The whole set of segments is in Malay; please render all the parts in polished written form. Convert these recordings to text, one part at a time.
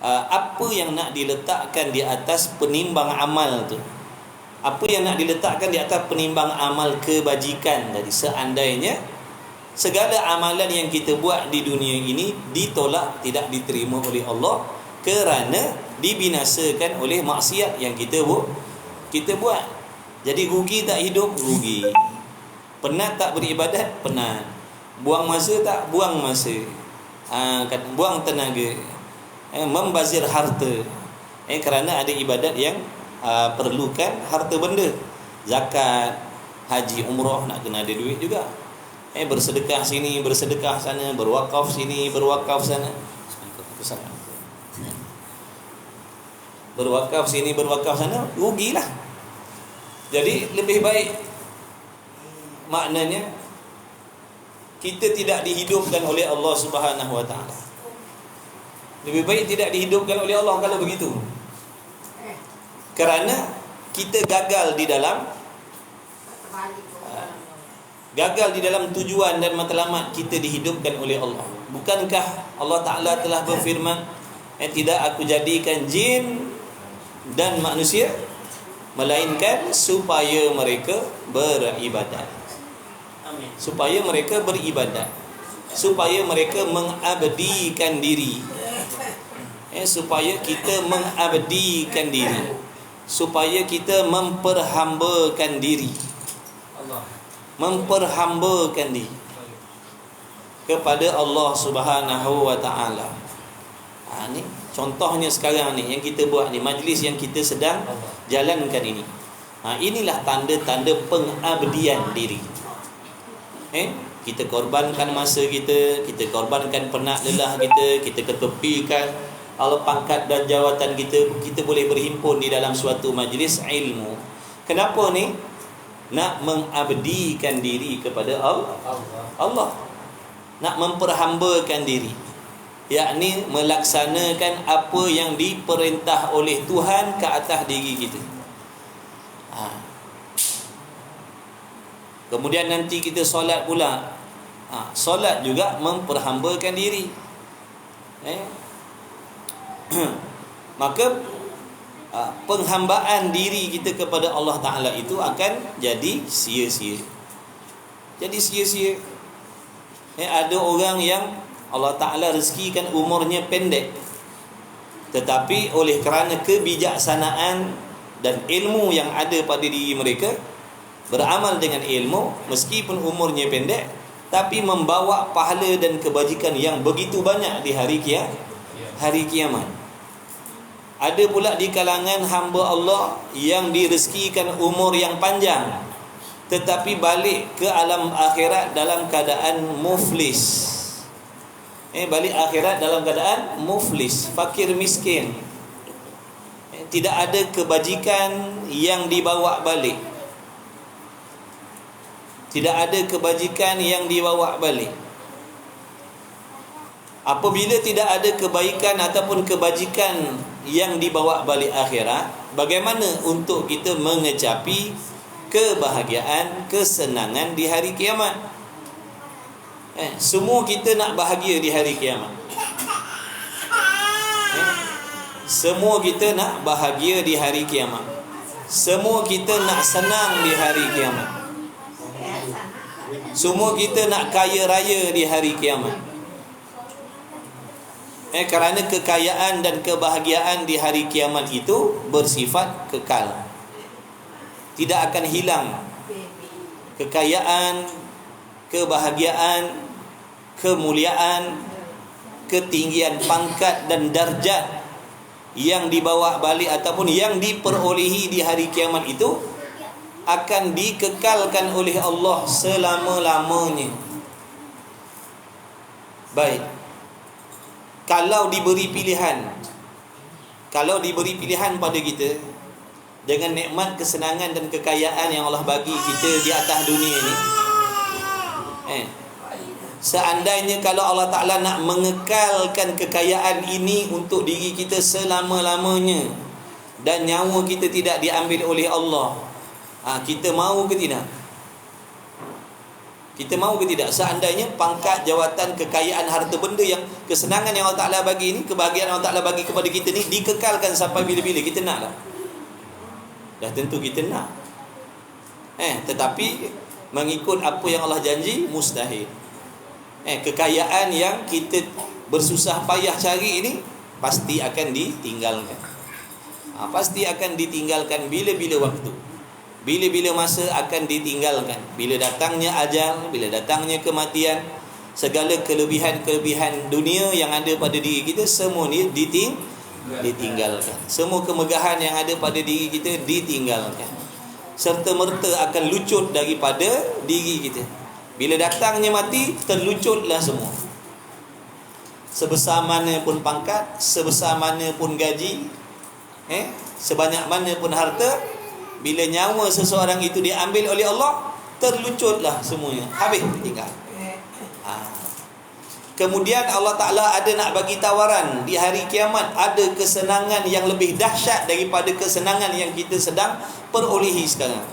apa yang nak diletakkan di atas penimbang amal tu. Apa yang nak diletakkan di atas penimbang amal kebajikan tadi. Seandainya segala amalan yang kita buat di dunia ini ditolak, tidak diterima oleh Allah kerana dibinasakan oleh maksiat yang kita buat. Jadi rugi tak hidup? Rugi. Penat tak beribadat? Penat. Buang masa tak? Buang masa. Buang tenaga. Membazir harta. Kerana ada ibadat yang perlukan harta benda. Zakat, haji, umrah nak kena ada duit juga. Bersedekah sini, bersedekah sana, berwakaf sini, berwakaf sana. Berwakaf sini, berwakaf sana, rugilah. Jadi lebih baik, maknanya kita tidak dihidupkan oleh Allah Subhanahu Wa Taala. Lebih baik tidak dihidupkan oleh Allah kalau begitu. Kerana kita gagal di dalam tujuan dan matlamat kita dihidupkan oleh Allah. Bukankah Allah Ta'ala telah berfirman, tidak aku jadikan jin dan manusia melainkan supaya mereka beribadat. Supaya mereka beribadat, supaya mereka mengabdikan diri. Supaya kita mengabdikan diri, supaya kita memperhambakan diri. Memperhambakan diri kepada Allah Subhanahu Wa Taala. Ni contohnya sekarang ni yang kita buat ni, majlis yang kita sedang jalankan ini. Inilah tanda-tanda pengabdian diri. Kita korbankan masa kita korbankan penat lelah kita ketepikan pangkat dan jawatan kita boleh berhimpun di dalam suatu majlis ilmu. Kenapa ni? Nak mengabdikan diri kepada Allah. Nak memperhambakan diri, yakni melaksanakan apa yang diperintah oleh Tuhan ke atas diri kita. Kemudian nanti kita solat pula. Solat juga memperhambakan diri. Maka penghambaan diri kita kepada Allah Ta'ala itu akan jadi sia-sia. Ada orang yang Allah Ta'ala rezekikan umurnya pendek, tetapi oleh kerana kebijaksanaan dan ilmu yang ada pada diri mereka, beramal dengan ilmu meskipun umurnya pendek, tapi membawa pahala dan kebajikan yang begitu banyak di hari kiamat. Ada pula di kalangan hamba Allah yang direzekikan umur yang panjang, tetapi balik ke alam akhirat dalam keadaan muflis. Balik akhirat dalam keadaan muflis, fakir miskin. Tidak ada kebajikan yang dibawa balik. Tidak ada kebajikan yang dibawa balik. Apabila tidak ada kebaikan ataupun kebajikan yang dibawa balik akhirat, bagaimana untuk kita mengecapi kebahagiaan, kesenangan di hari kiamat? Semua kita nak bahagia di hari kiamat. Semua kita nak bahagia di hari kiamat. Semua kita nak senang di hari kiamat. Semua kita nak kaya raya di hari kiamat. Kerana kekayaan dan kebahagiaan di hari kiamat itu bersifat kekal, tidak akan hilang. Kekayaan, kebahagiaan, kemuliaan, ketinggian pangkat dan darjat yang dibawa balik ataupun yang diperolehi di hari kiamat itu akan dikekalkan oleh Allah selama-lamanya. Baik, kalau diberi pilihan pada kita dengan nikmat kesenangan dan kekayaan yang Allah bagi kita di atas dunia ini, seandainya kalau Allah Ta'ala nak mengekalkan kekayaan ini untuk diri kita selama-lamanya dan nyawa kita tidak diambil oleh Allah, kita mahu ke tidak? Kita mahu ke tidak? Seandainya pangkat, jawatan, kekayaan, harta benda yang kesenangan yang Allah Ta'ala bagi ni, kebahagiaan Allah Ta'ala bagi kepada kita ni dikekalkan sampai bila-bila. Kita nak tak? Dah tentu kita nak. Tetapi mengikut apa yang Allah janji, mustahil. Kekayaan yang kita bersusah payah cari ini pasti akan ditinggalkan. Pasti akan ditinggalkan bila-bila waktu. Bila-bila masa akan ditinggalkan. Bila datangnya ajal, bila datangnya kematian, segala kelebihan-kelebihan dunia yang ada pada diri kita, semua ni ditinggalkan. Semua kemegahan yang ada pada diri kita ditinggalkan. Serta merta akan lucut daripada diri kita. Bila datangnya mati, terlucutlah semua. Sebesar mana pun pangkat, sebesar mana pun gaji, sebanyak mana pun harta, bila nyawa seseorang itu diambil oleh Allah, terlucutlah semuanya. Habis, tinggal. Kemudian Allah Ta'ala ada nak bagi tawaran di hari kiamat. Ada kesenangan yang lebih dahsyat daripada kesenangan yang kita sedang perolehi sekarang.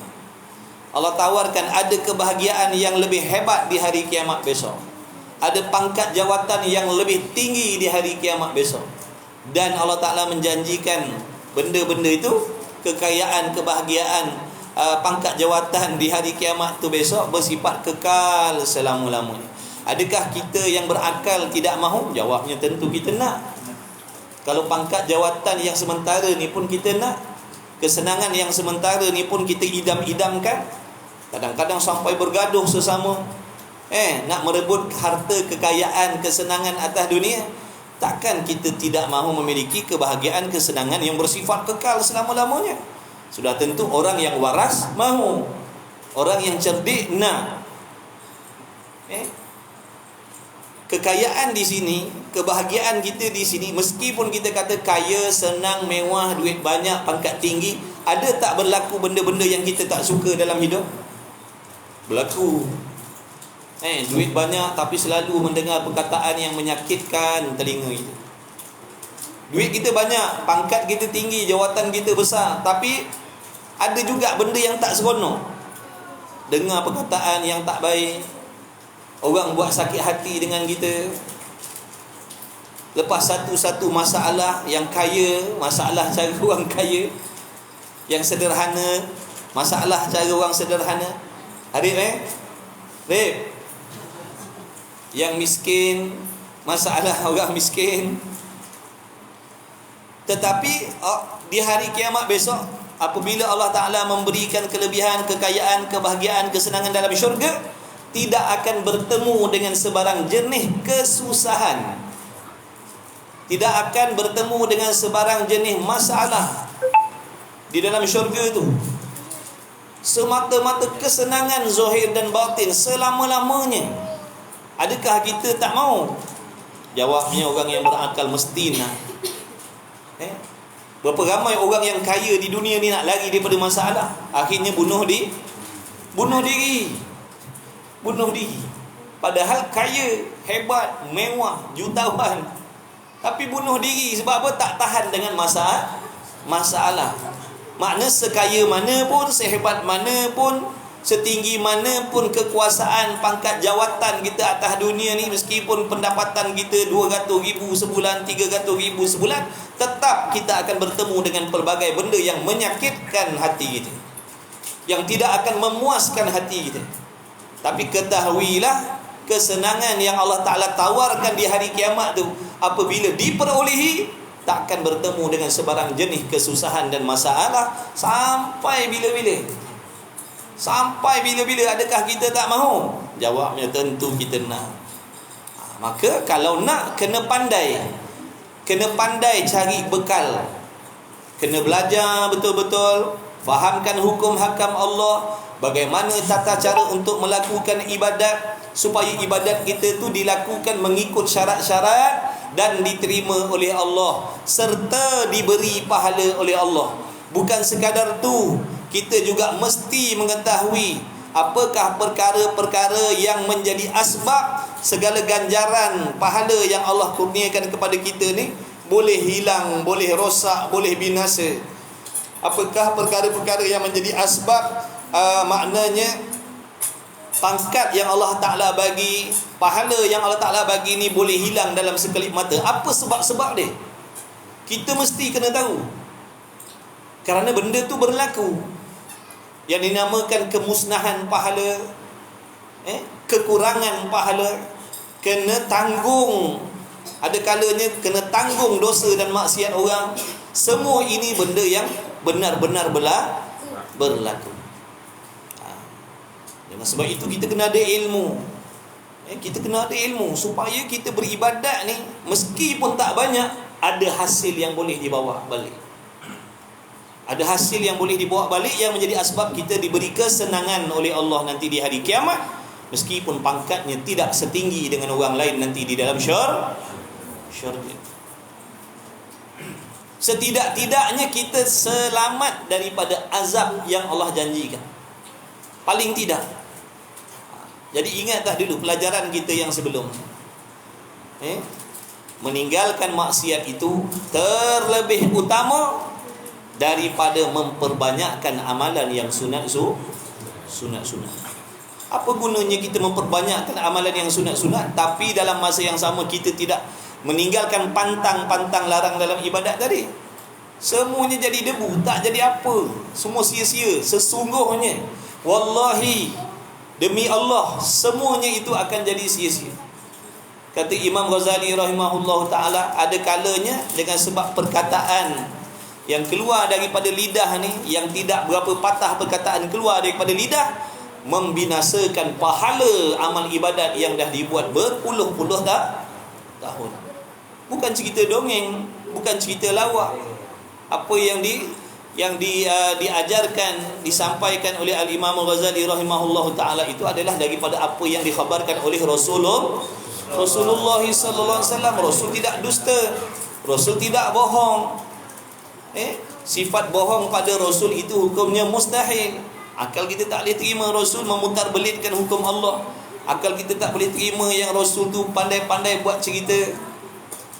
Allah tawarkan ada kebahagiaan yang lebih hebat di hari kiamat besok. Ada pangkat jawatan yang lebih tinggi di hari kiamat besok. Dan Allah Ta'ala menjanjikan benda-benda itu, kekayaan, kebahagiaan, pangkat jawatan di hari kiamat tu besok bersifat kekal selama-lamanya. Adakah kita yang berakal tidak mahu? Jawabnya tentu kita nak. Kalau pangkat jawatan yang sementara ni pun kita nak, kesenangan yang sementara ni pun kita idam-idamkan, kadang-kadang sampai bergaduh sesama, nak merebut harta, kekayaan, kesenangan atas dunia. Takkan kita tidak mahu memiliki kebahagiaan, kesenangan yang bersifat kekal selama-lamanya? Sudah tentu orang yang waras mahu, orang yang cerdik nak. Kekayaan di sini, kebahagiaan kita di sini, meskipun kita kata kaya, senang, mewah, duit banyak, pangkat tinggi, ada tak berlaku benda-benda yang kita tak suka dalam hidup? Berlaku. Duit banyak tapi selalu mendengar perkataan yang menyakitkan telinga kita. Duit kita banyak, pangkat kita tinggi, jawatan kita besar, tapi ada juga benda yang tak seronok. Dengar perkataan yang tak baik, orang buat sakit hati dengan kita. Lepas satu-satu masalah yang kaya, masalah cara orang kaya, yang sederhana, masalah cara orang sederhana. Arif yang miskin, masalah orang miskin. Tetapi di hari kiamat besok, apabila Allah Ta'ala memberikan kelebihan, kekayaan, kebahagiaan, kesenangan dalam syurga, tidak akan bertemu dengan sebarang jenis kesusahan, tidak akan bertemu dengan sebarang jenis masalah di dalam syurga itu. Semata-mata kesenangan zahir dan batin selama-lamanya. Adakah kita tak mau? Jawabnya orang yang berakal mesti nak. Berapa ramai orang yang kaya di dunia ni nak lari daripada masalah, akhirnya bunuh diri. Padahal kaya, hebat, mewah, jutawan, tapi bunuh diri. Sebab apa? Tak tahan dengan masalah. Makna sekaya mana pun, sehebat mana pun, setinggi mana pun kekuasaan, pangkat jawatan kita atas dunia ni, meskipun pendapatan kita 200,000 sebulan, 300,000 sebulan, tetap kita akan bertemu dengan pelbagai benda yang menyakitkan hati kita, yang tidak akan memuaskan hati kita. Tapi ketahuilah, kesenangan yang Allah Ta'ala tawarkan di hari kiamat tu, apabila diperolehi, takkan bertemu dengan sebarang jenis kesusahan dan masalah sampai bila-bila. Sampai bila-bila. Adakah kita tak mahu? Jawabnya tentu kita nak. Maka kalau nak, kena pandai cari bekal. Kena belajar betul-betul, fahamkan hukum hakam Allah, bagaimana tata cara untuk melakukan ibadat, supaya ibadat kita tu dilakukan mengikut syarat-syarat dan diterima oleh Allah, serta diberi pahala oleh Allah. Bukan sekadar tu, kita juga mesti mengetahui apakah perkara-perkara yang menjadi asbab segala ganjaran pahala yang Allah kurniakan kepada kita ni boleh hilang, boleh rosak, boleh binasa. Apakah perkara-perkara yang menjadi asbab, maknanya pangkat yang Allah Ta'ala bagi, pahala yang Allah Ta'ala bagi ni boleh hilang dalam sekelip mata. Apa sebab-sebab dia? Kita mesti kena tahu. Kerana benda tu berlaku, yang dinamakan kemusnahan pahala, kekurangan pahala, kena tanggung. Ada kalanya kena tanggung dosa dan maksiat orang. Semua ini benda yang benar-benar berlaku. Dengan sebab itu kita kena ada ilmu. Kita kena ada ilmu supaya kita beribadat ni, meskipun tak banyak, ada hasil yang boleh dibawa balik. Ada hasil yang boleh dibawa balik, yang menjadi asbab kita diberi kesenangan oleh Allah nanti di hari kiamat, meskipun pangkatnya tidak setinggi dengan orang lain nanti di dalam syurga. Setidak-tidaknya kita selamat daripada azab yang Allah janjikan. Paling tidak. Jadi ingat tak dulu pelajaran kita yang sebelum, meninggalkan maksiat itu terlebih utama daripada memperbanyakkan amalan yang sunat. Apa gunanya kita memperbanyakkan amalan yang sunat-sunat, tapi dalam masa yang sama kita tidak meninggalkan pantang-pantang larang dalam ibadat tadi? Semuanya jadi debu, tak jadi apa. Semua sia-sia. Sesungguhnya, wallahi, demi Allah, semuanya itu akan jadi sia-sia. Kata Imam Ghazali rahimahullah ta'ala, ada kalanya dengan sebab perkataan yang keluar daripada lidah ni, yang tidak berapa patah perkataan keluar daripada lidah, membinasakan pahala amal ibadat yang dah dibuat berpuluh-puluh tahun. Bukan cerita dongeng, bukan cerita lawak. Apa yang diajarkan, disampaikan oleh Al-Imam Al-Ghazali rahimahullah ta'ala itu adalah daripada apa yang dikhabarkan oleh Rasulullah sallallahu alaihi wasallam. Rasul tidak dusta, Rasul tidak bohong. Sifat bohong pada Rasul itu hukumnya mustahil. Akal kita tak boleh terima Rasul memutarbelitkan hukum Allah. Akal kita tak boleh terima yang Rasul tu pandai-pandai buat cerita.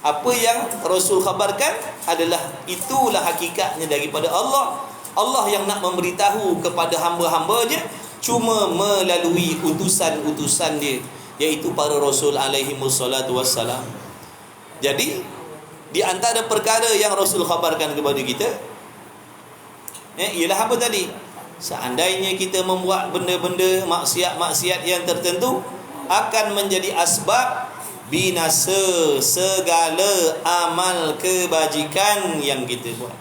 Apa yang Rasul khabarkan adalah itulah hakikatnya daripada Allah. Allah yang nak memberitahu kepada hamba-hambanya cuma melalui utusan-utusan dia, iaitu para Rasul alaihi wassalatu wassalam. Jadi di antara perkara yang Rasul khabarkan kepada kita, ialah apa tadi? Seandainya kita membuat benda-benda maksiat-maksiat yang tertentu, akan menjadi asbab binasa segala amal kebajikan yang kita buat.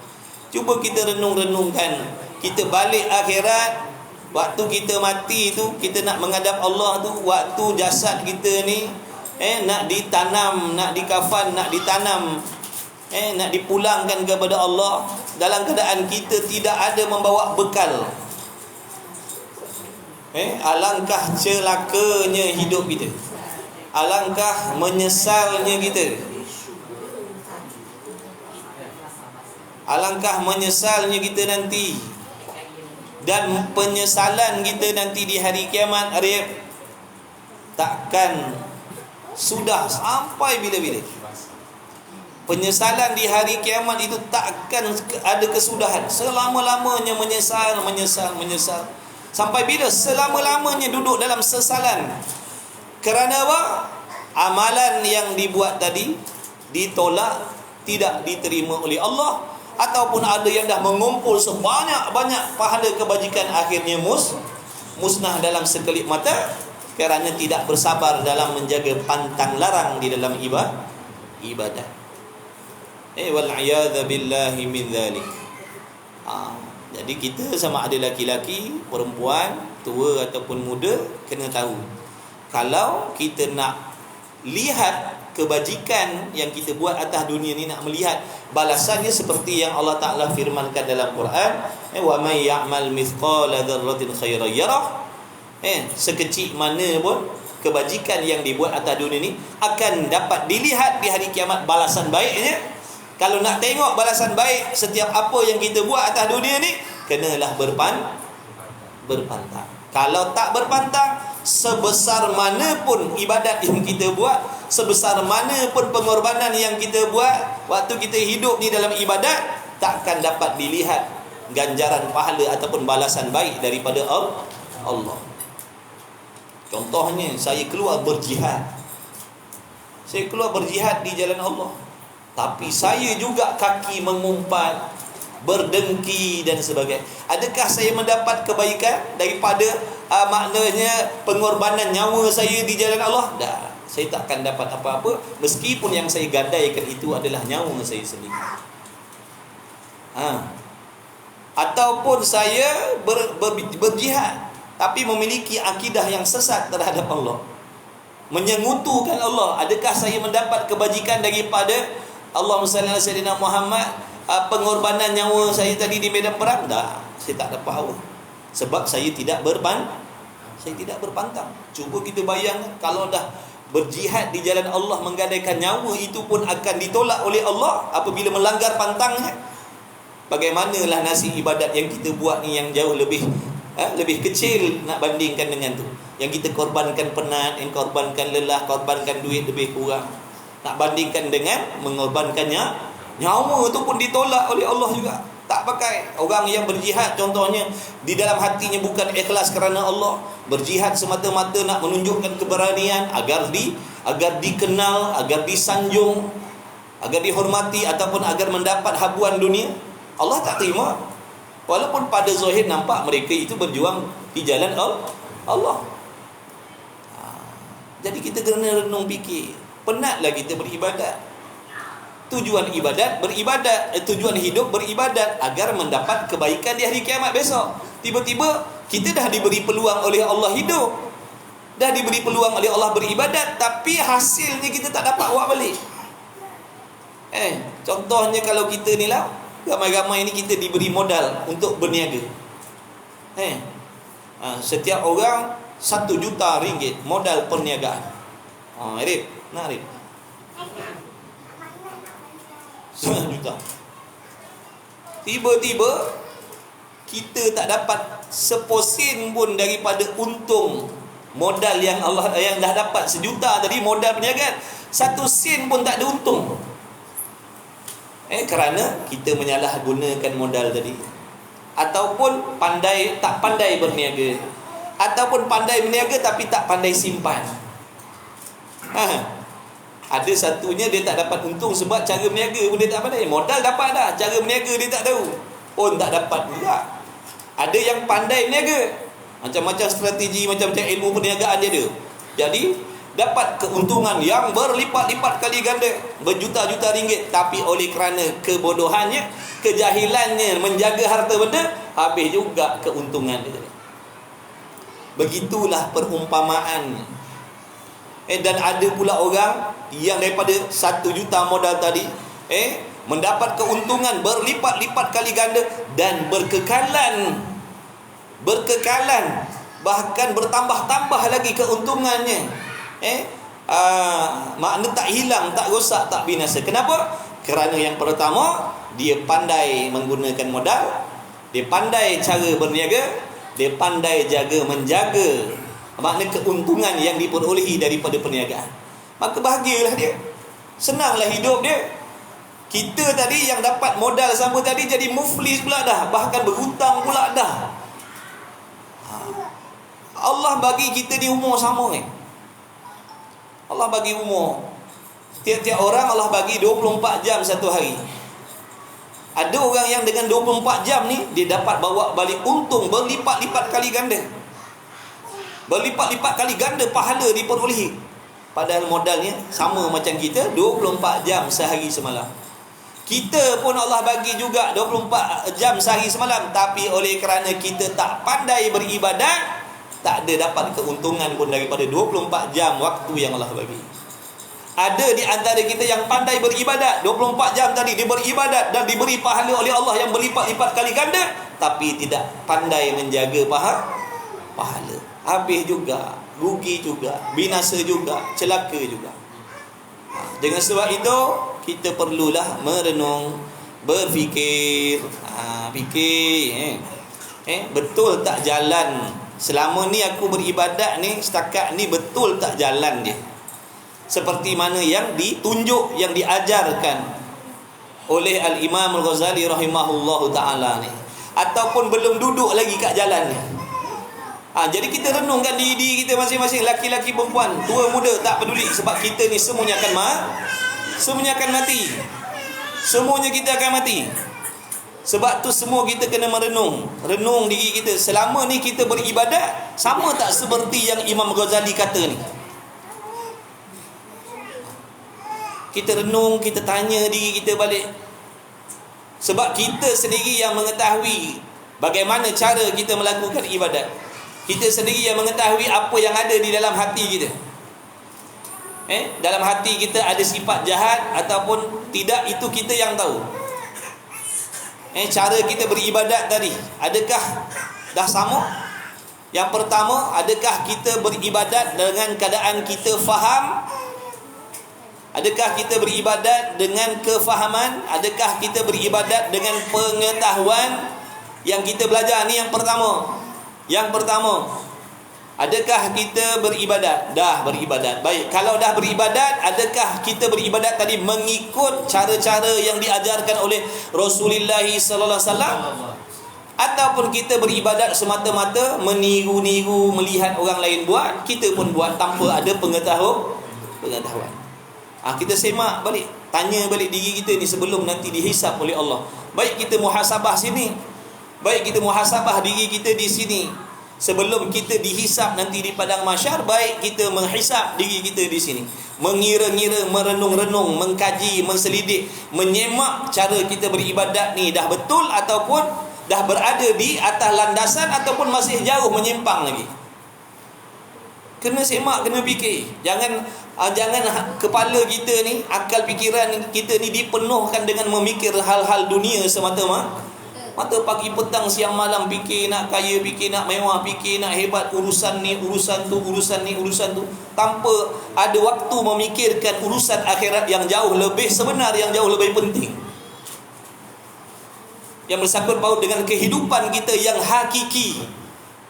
Cuba kita renung-renungkan. Kita balik akhirat, waktu kita mati tu, kita nak menghadap Allah tu, waktu jasad kita ni nak ditanam, nak dikafan, nak ditanam, nak dipulangkan kepada Allah, dalam keadaan kita tidak ada membawa bekal. Alangkah celakanya hidup kita. Alangkah menyesalnya kita. Alangkah menyesalnya kita nanti. Dan penyesalan kita nanti di hari kiamat, takkan sudah sampai bila-bila. Penyesalan di hari kiamat itu takkan ada kesudahan. Selama-lamanya menyesal. Sampai bila? Selama-lamanya duduk dalam sesalan. Kerana apa? Amalan yang dibuat tadi ditolak, tidak diterima oleh Allah, ataupun ada yang dah mengumpul sebanyak-banyak pahala kebajikan, akhirnya musnah dalam sekelip mata kerana tidak bersabar dalam menjaga pantang larang di dalam ibadat. Wal'iyadha billahi min dhalik. Jadi kita sama ada laki-laki, perempuan, tua ataupun muda, kena tahu, kalau kita nak lihat kebajikan yang kita buat atas dunia ni, nak melihat balasannya seperti yang Allah Ta'ala firmankan dalam Quran, wa may ya'mal mithqala dzarratin khairan yarah. Sekecil mana pun kebajikan yang dibuat atas dunia ni akan dapat dilihat di hari kiamat balasan baiknya. Kalau nak tengok balasan baik setiap apa yang kita buat atas dunia ni, kenalah berpantang. Kalau tak berpantang, sebesar mana pun ibadat yang kita buat, sebesar mana pun pengorbanan yang kita buat waktu kita hidup di dalam ibadat, takkan dapat dilihat ganjaran pahala ataupun balasan baik daripada Allah. Contohnya, saya keluar berjihad. Saya keluar berjihad di jalan Allah. Tapi saya juga kaki mengumpat, berdengki dan sebagainya. Adakah saya mendapat kebaikan daripada maknanya pengorbanan nyawa saya di jalan Allah? Tak. Saya tak akan dapat apa-apa meskipun yang saya gadaikan itu adalah nyawa saya sendiri. Ataupun saya berjihad tapi memiliki akidah yang sesat terhadap Allah, menyengutukan Allah. Adakah saya mendapat kebajikan daripada Allahumma salli ala sayyidina Muhammad, pengorbanan nyawa saya tadi di medan perang? Tak, saya tak dapat apa. Sebab saya tidak berpantang. Cuba kita bayangkan, kalau dah berjihad di jalan Allah, menggadaikan nyawa itu pun akan ditolak oleh Allah apabila melanggar pantangnya. Bagaimanalah nasib ibadat yang kita buat ni yang jauh lebih kecil nak bandingkan dengan tu. Yang kita korbankan penat, yang korbankan lelah, korbankan duit lebih kurang. Nak bandingkan dengan mengorbankannya nyawa tu pun ditolak oleh Allah juga. Tak pakai. Orang yang berjihad contohnya di dalam hatinya bukan ikhlas kerana Allah, berjihad semata-mata nak menunjukkan keberanian agar dikenal, agar disanjung, agar dihormati ataupun agar mendapat habuan dunia. Allah tak terima. Walaupun pada zahir nampak mereka itu berjuang di jalan Allah. Jadi kita kena renung fikir. Penatlah kita beribadat. Tujuan hidup beribadat agar mendapat kebaikan di hari kiamat besok. Tiba-tiba kita dah diberi peluang oleh Allah hidup, dah diberi peluang oleh Allah beribadat, tapi hasilnya kita tak dapat buat balik. Contohnya kalau kita ni lah, ramai-ramai ni kita diberi modal untuk berniaga. Setiap orang 1 juta ringgit modal perniagaan. Arif, nak Arif? 1 juta. Tiba-tiba kita tak dapat seposen pun daripada untung modal yang dah dapat 1 juta tadi, modal perniagaan 1 sen pun tak ada untung. Kerana kita menyalahgunakan modal tadi, ataupun tak pandai berniaga, ataupun pandai berniaga tapi tak pandai simpan. Ada satunya dia tak dapat untung sebab cara berniaga pun dia tak pandai. Modal dapat dah, cara berniaga dia tak tahu, pun tak dapat juga. Ada yang pandai berniaga, macam-macam strategi, macam-macam ilmu perniagaan dia ada, jadi dapat keuntungan yang berlipat-lipat kali ganda, berjuta-juta ringgit. Tapi oleh kerana kebodohannya, kejahilannya menjaga harta benda, habis juga keuntungan dia. Begitulah perumpamaan. Dan ada pula orang yang daripada 1 juta modal tadi mendapat keuntungan berlipat-lipat kali ganda dan berkekalan, bahkan bertambah-tambah lagi keuntungannya. Makna tak hilang, tak rosak, tak binasa. Kenapa? Kerana yang pertama, dia pandai menggunakan modal, dia pandai cara berniaga, dia pandai menjaga makna keuntungan yang diperolehi daripada perniagaan. Maka bahagialah dia, senanglah hidup dia. Kita tadi yang dapat modal sama tadi jadi muflis pula dah, bahkan berhutang pula dah. Allah bagi kita ni umur sama Allah bagi umur. Tiap-tiap orang Allah bagi 24 jam satu hari. Ada orang yang dengan 24 jam ni dia dapat bawa balik untung berlipat-lipat kali ganda. Berlipat-lipat kali ganda pahala diperolehi. Padahal modalnya sama macam kita, 24 jam sehari semalam. Kita pun Allah bagi juga 24 jam sehari semalam, tapi oleh kerana kita tak pandai beribadat, tak ada dapat keuntungan pun daripada 24 jam waktu yang Allah bagi. Ada di antara kita yang pandai beribadat, 24 jam tadi dia beribadat dan diberi pahala oleh Allah yang berlipat-lipat kali ganda, tapi tidak pandai menjaga pahala. Habis juga, rugi juga, binasa juga, celaka juga. Dengan sebab itu kita perlulah merenung, berfikir, betul tak jalan selama ni aku beribadat ni, setakat ni betul tak jalan dia seperti mana yang ditunjuk, yang diajarkan oleh Al-Imam Al-Ghazali rahimahullahu ta'ala ni, ataupun belum duduk lagi kat jalan ni. Jadi kita renungkan diri kita masing-masing, laki-laki perempuan, tua muda tak peduli, sebab kita ni semuanya akan mati. Semuanya kita akan mati. Sebab tu semua kita kena renung diri kita. Selama ni kita beribadat sama tak seperti yang Imam Ghazali kata ni? Kita renung, kita tanya diri kita balik. Sebab kita sendiri yang mengetahui bagaimana cara kita melakukan ibadat. Kita sendiri yang mengetahui apa yang ada di dalam hati kita. Dalam hati kita ada sifat jahat ataupun tidak, itu kita yang tahu. Cara kita beribadat tadi, adakah dah sama? Yang pertama, adakah kita beribadat dengan keadaan kita faham? Adakah kita beribadat dengan kefahaman? Adakah kita beribadat dengan pengetahuan yang kita belajar? Ni yang pertama. Adakah kita beribadat? Dah beribadat. Baik, kalau dah beribadat, adakah kita beribadat tadi mengikut cara-cara yang diajarkan oleh Rasulullah sallallahu alaihi wasallam? Ataupun kita beribadat semata-mata meniru-niru, melihat orang lain buat, kita pun buat tanpa ada pengetahuan. Kita semak balik, tanya balik diri kita ni sebelum nanti dihisap oleh Allah. Baik kita muhasabah sini, baik kita muhasabah diri kita di sini. Sebelum kita dihisap nanti di padang mahsyar, baik kita menghisap diri kita di sini. Mengira-ngira, merenung-renung, mengkaji, menselidik, menyemak cara kita beribadat ni dah betul ataupun dah berada di atas landasan ataupun masih jauh menyimpang lagi. Kena semak, kena fikir. Jangan kepala kita ni, akal fikiran kita ni dipenuhkan dengan memikir hal-hal dunia semata-mata. Pagi petang siang malam fikir nak kaya, fikir nak mewah, fikir nak hebat, urusan ni, urusan tu, tanpa ada waktu memikirkan urusan akhirat yang jauh lebih sebenar, yang jauh lebih penting, yang bersangkut paut dengan kehidupan kita yang hakiki,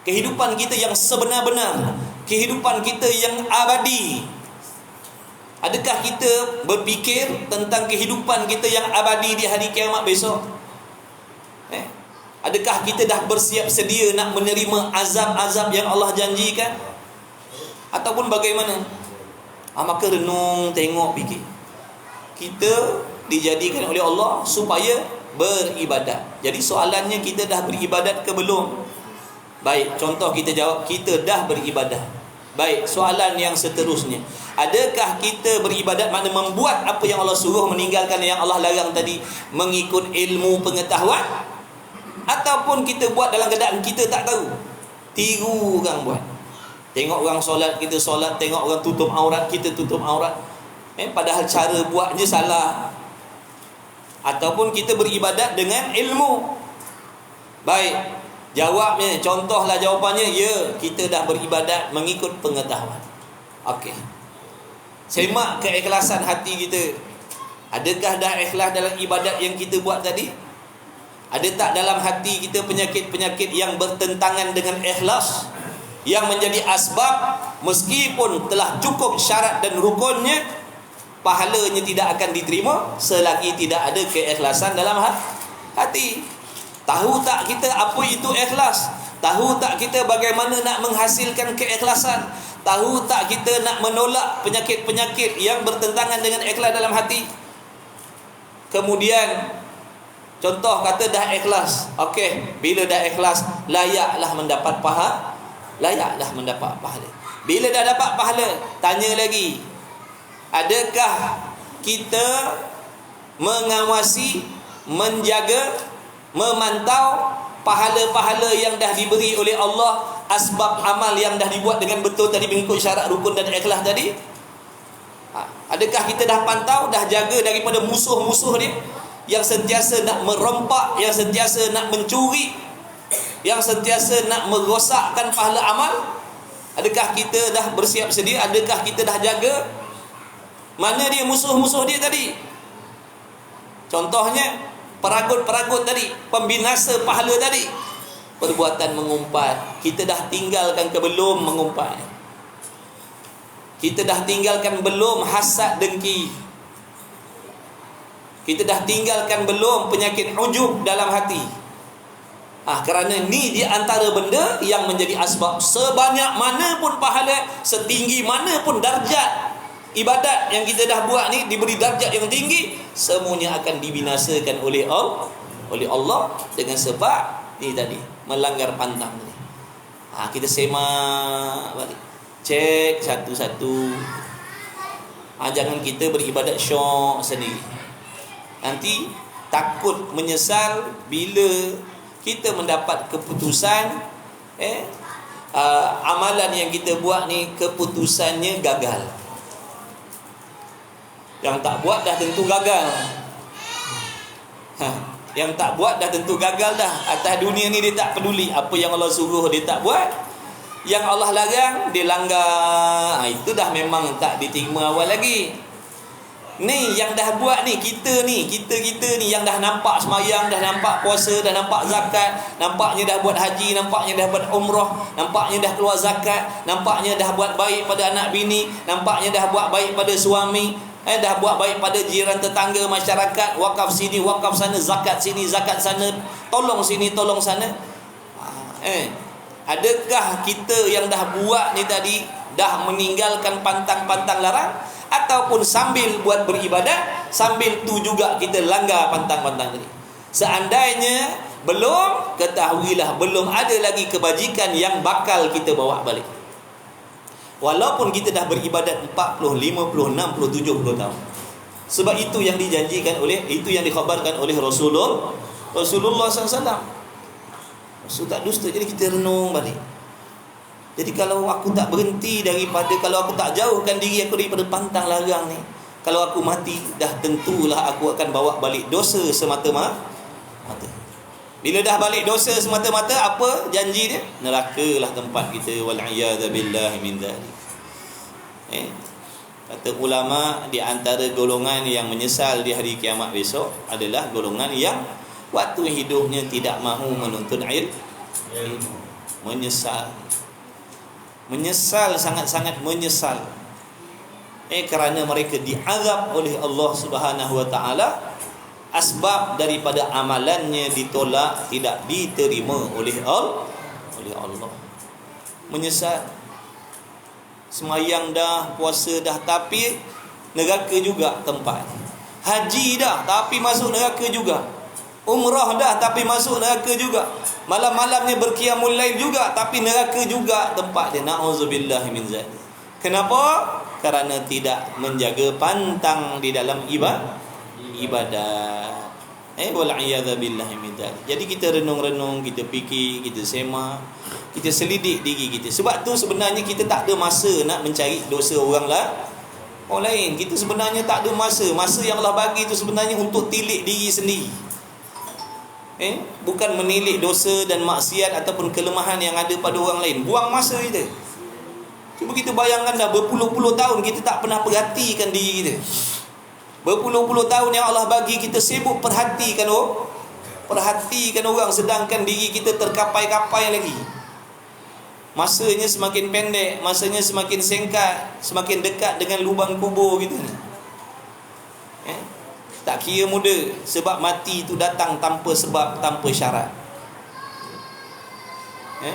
kehidupan kita yang sebenar-benar, kehidupan kita yang abadi. Adakah kita berfikir tentang kehidupan kita yang abadi di hari kiamat besok? Adakah kita dah bersiap sedia nak menerima azab-azab yang Allah janjikan? Ataupun bagaimana? Maka renung, tengok, fikir. Kita dijadikan oleh Allah supaya beribadat. Jadi soalannya, kita dah beribadat ke belum? Baik, contoh kita jawab, kita dah beribadat. Baik, soalan yang seterusnya, adakah kita beribadat makna membuat apa yang Allah suruh, meninggalkan yang Allah larang tadi, mengikut ilmu pengetahuan? Ataupun kita buat dalam keadaan kita tak tahu, tiru orang buat. Tengok orang solat, kita solat. Tengok orang tutup aurat, kita tutup aurat. Padahal cara buatnya salah. Ataupun kita beribadat dengan ilmu. Baik, jawabnya, contohlah jawapannya, ya, kita dah beribadat mengikut pengetahuan. Okey, semak keikhlasan hati kita. Adakah dah ikhlas dalam ibadat yang kita buat tadi? Ada tak dalam hati kita penyakit-penyakit yang bertentangan dengan ikhlas, yang menjadi asbab meskipun telah cukup syarat dan rukunnya, pahalanya tidak akan diterima selagi tidak ada keikhlasan dalam hati. Tahu tak kita apa itu ikhlas? Tahu tak kita bagaimana nak menghasilkan keikhlasan? Tahu tak kita nak menolak penyakit-penyakit yang bertentangan dengan ikhlas dalam hati? Kemudian contoh kata dah ikhlas. Okey, bila dah ikhlas, layaklah mendapat pahala. Bila dah dapat pahala, tanya lagi, adakah kita mengawasi, menjaga, memantau pahala-pahala yang dah diberi oleh Allah, asbab amal yang dah dibuat dengan betul tadi, mengikut syarat, rukun dan ikhlas tadi? Adakah kita dah pantau, dah jaga daripada musuh-musuh dia yang sentiasa nak merempak, yang sentiasa nak mencuri, yang sentiasa nak merosakkan pahala amal? Adakah kita dah bersiap sedia? Adakah kita dah jaga? Mana dia musuh-musuh dia tadi? Contohnya peragut-peragut tadi, pembinasa pahala tadi. Perbuatan mengumpat, kita dah tinggalkan ke belum mengumpat? Kita dah tinggalkan belum hasad dengki? Kita dah tinggalkan belum penyakit ujub dalam hati? Kerana ni di antara benda yang menjadi asbab sebanyak mana pun pahala, setinggi mana pun darjat ibadat yang kita dah buat ni, diberi darjat yang tinggi, semuanya akan dibinasakan oleh Allah dengan sebab ni tadi, melanggar pantang ni. Kita semak balik, cek satu-satu. Jangan kita beribadat syok sendiri, nanti takut menyesal bila kita mendapat keputusan amalan yang kita buat ni keputusannya gagal. Yang tak buat dah tentu gagal. Yang tak buat dah tentu gagal dah. Atas dunia ni dia tak peduli. Apa yang Allah suruh dia tak buat, yang Allah larang dia langgar. Itu dah memang tak diterima awal lagi. Ni yang dah buat ni, kita ni yang dah nampak semayang, dah nampak puasa, dah nampak zakat, nampaknya dah buat haji, nampaknya dah buat umrah, nampaknya dah keluar zakat, nampaknya dah buat baik pada anak bini, nampaknya dah buat baik pada suami, dah buat baik pada jiran, tetangga, masyarakat, wakaf sini, wakaf sana, zakat sini, zakat sana, tolong sini, tolong sana. Adakah kita yang dah buat ni tadi dah meninggalkan pantang-pantang larang, ataupun sambil buat beribadat, sambil tu juga kita langgar pantang-pantang tadi? Seandainya belum, ketahuilah belum ada lagi kebajikan yang bakal kita bawa balik. Walaupun kita dah beribadat 40, 50, 60, 70 tahun. Sebab itu yang dijanjikan oleh, itu yang dikhabarkan oleh Rasulullah SAW. Rasul tak dusta. Jadi kita renung balik. Jadi kalau aku tak berhenti daripada, kalau aku tak jauhkan diri aku daripada pantang larang ni, kalau aku mati, dah tentulah aku akan bawa balik dosa semata-mata. Bila dah balik dosa semata-mata, apa janji dia? Neraka lah tempat kita. Wal'iyadzabillahi min dzalik. Kata ulama, di antara golongan yang menyesal di hari kiamat besok adalah golongan yang waktu hidupnya tidak mahu menuntut ilmu. Menyesal, sangat-sangat menyesal. Kerana mereka diazab oleh Allah Subhanahu wa taala, asbab daripada amalannya ditolak, tidak diterima oleh Allah. Menyesal. Semayang dah, puasa dah, tapi neraka juga tempat. Haji dah, tapi masuk neraka juga. Umrah dah, tapi masuk neraka juga. Malam-malamnya berqiyamul lail juga, tapi neraka juga tempat dia. Na'udzubillahi min zalik. Kenapa? Kerana tidak menjaga pantang di dalam ibadat. Wal'iyadzabillahi min zalik. Jadi kita renung-renung, kita fikir, kita semak, kita selidik diri kita. Sebab tu sebenarnya kita tak ada masa nak mencari dosa orang lain. Kita sebenarnya tak ada masa. Masa yang Allah bagi tu sebenarnya untuk tilik diri sendiri. Bukan menilik dosa dan maksiat ataupun kelemahan yang ada pada orang lain. Buang masa kita. Cuba kita bayangkan dah berpuluh-puluh tahun kita tak pernah perhatikan diri kita. Berpuluh-puluh tahun yang Allah bagi kita sibuk perhatikan orang, sedangkan diri kita terkapai-kapai lagi. Masanya semakin pendek, masanya semakin singkat, semakin dekat dengan lubang kubur kita ni. Tak kira muda, sebab mati itu datang tanpa sebab, tanpa syarat.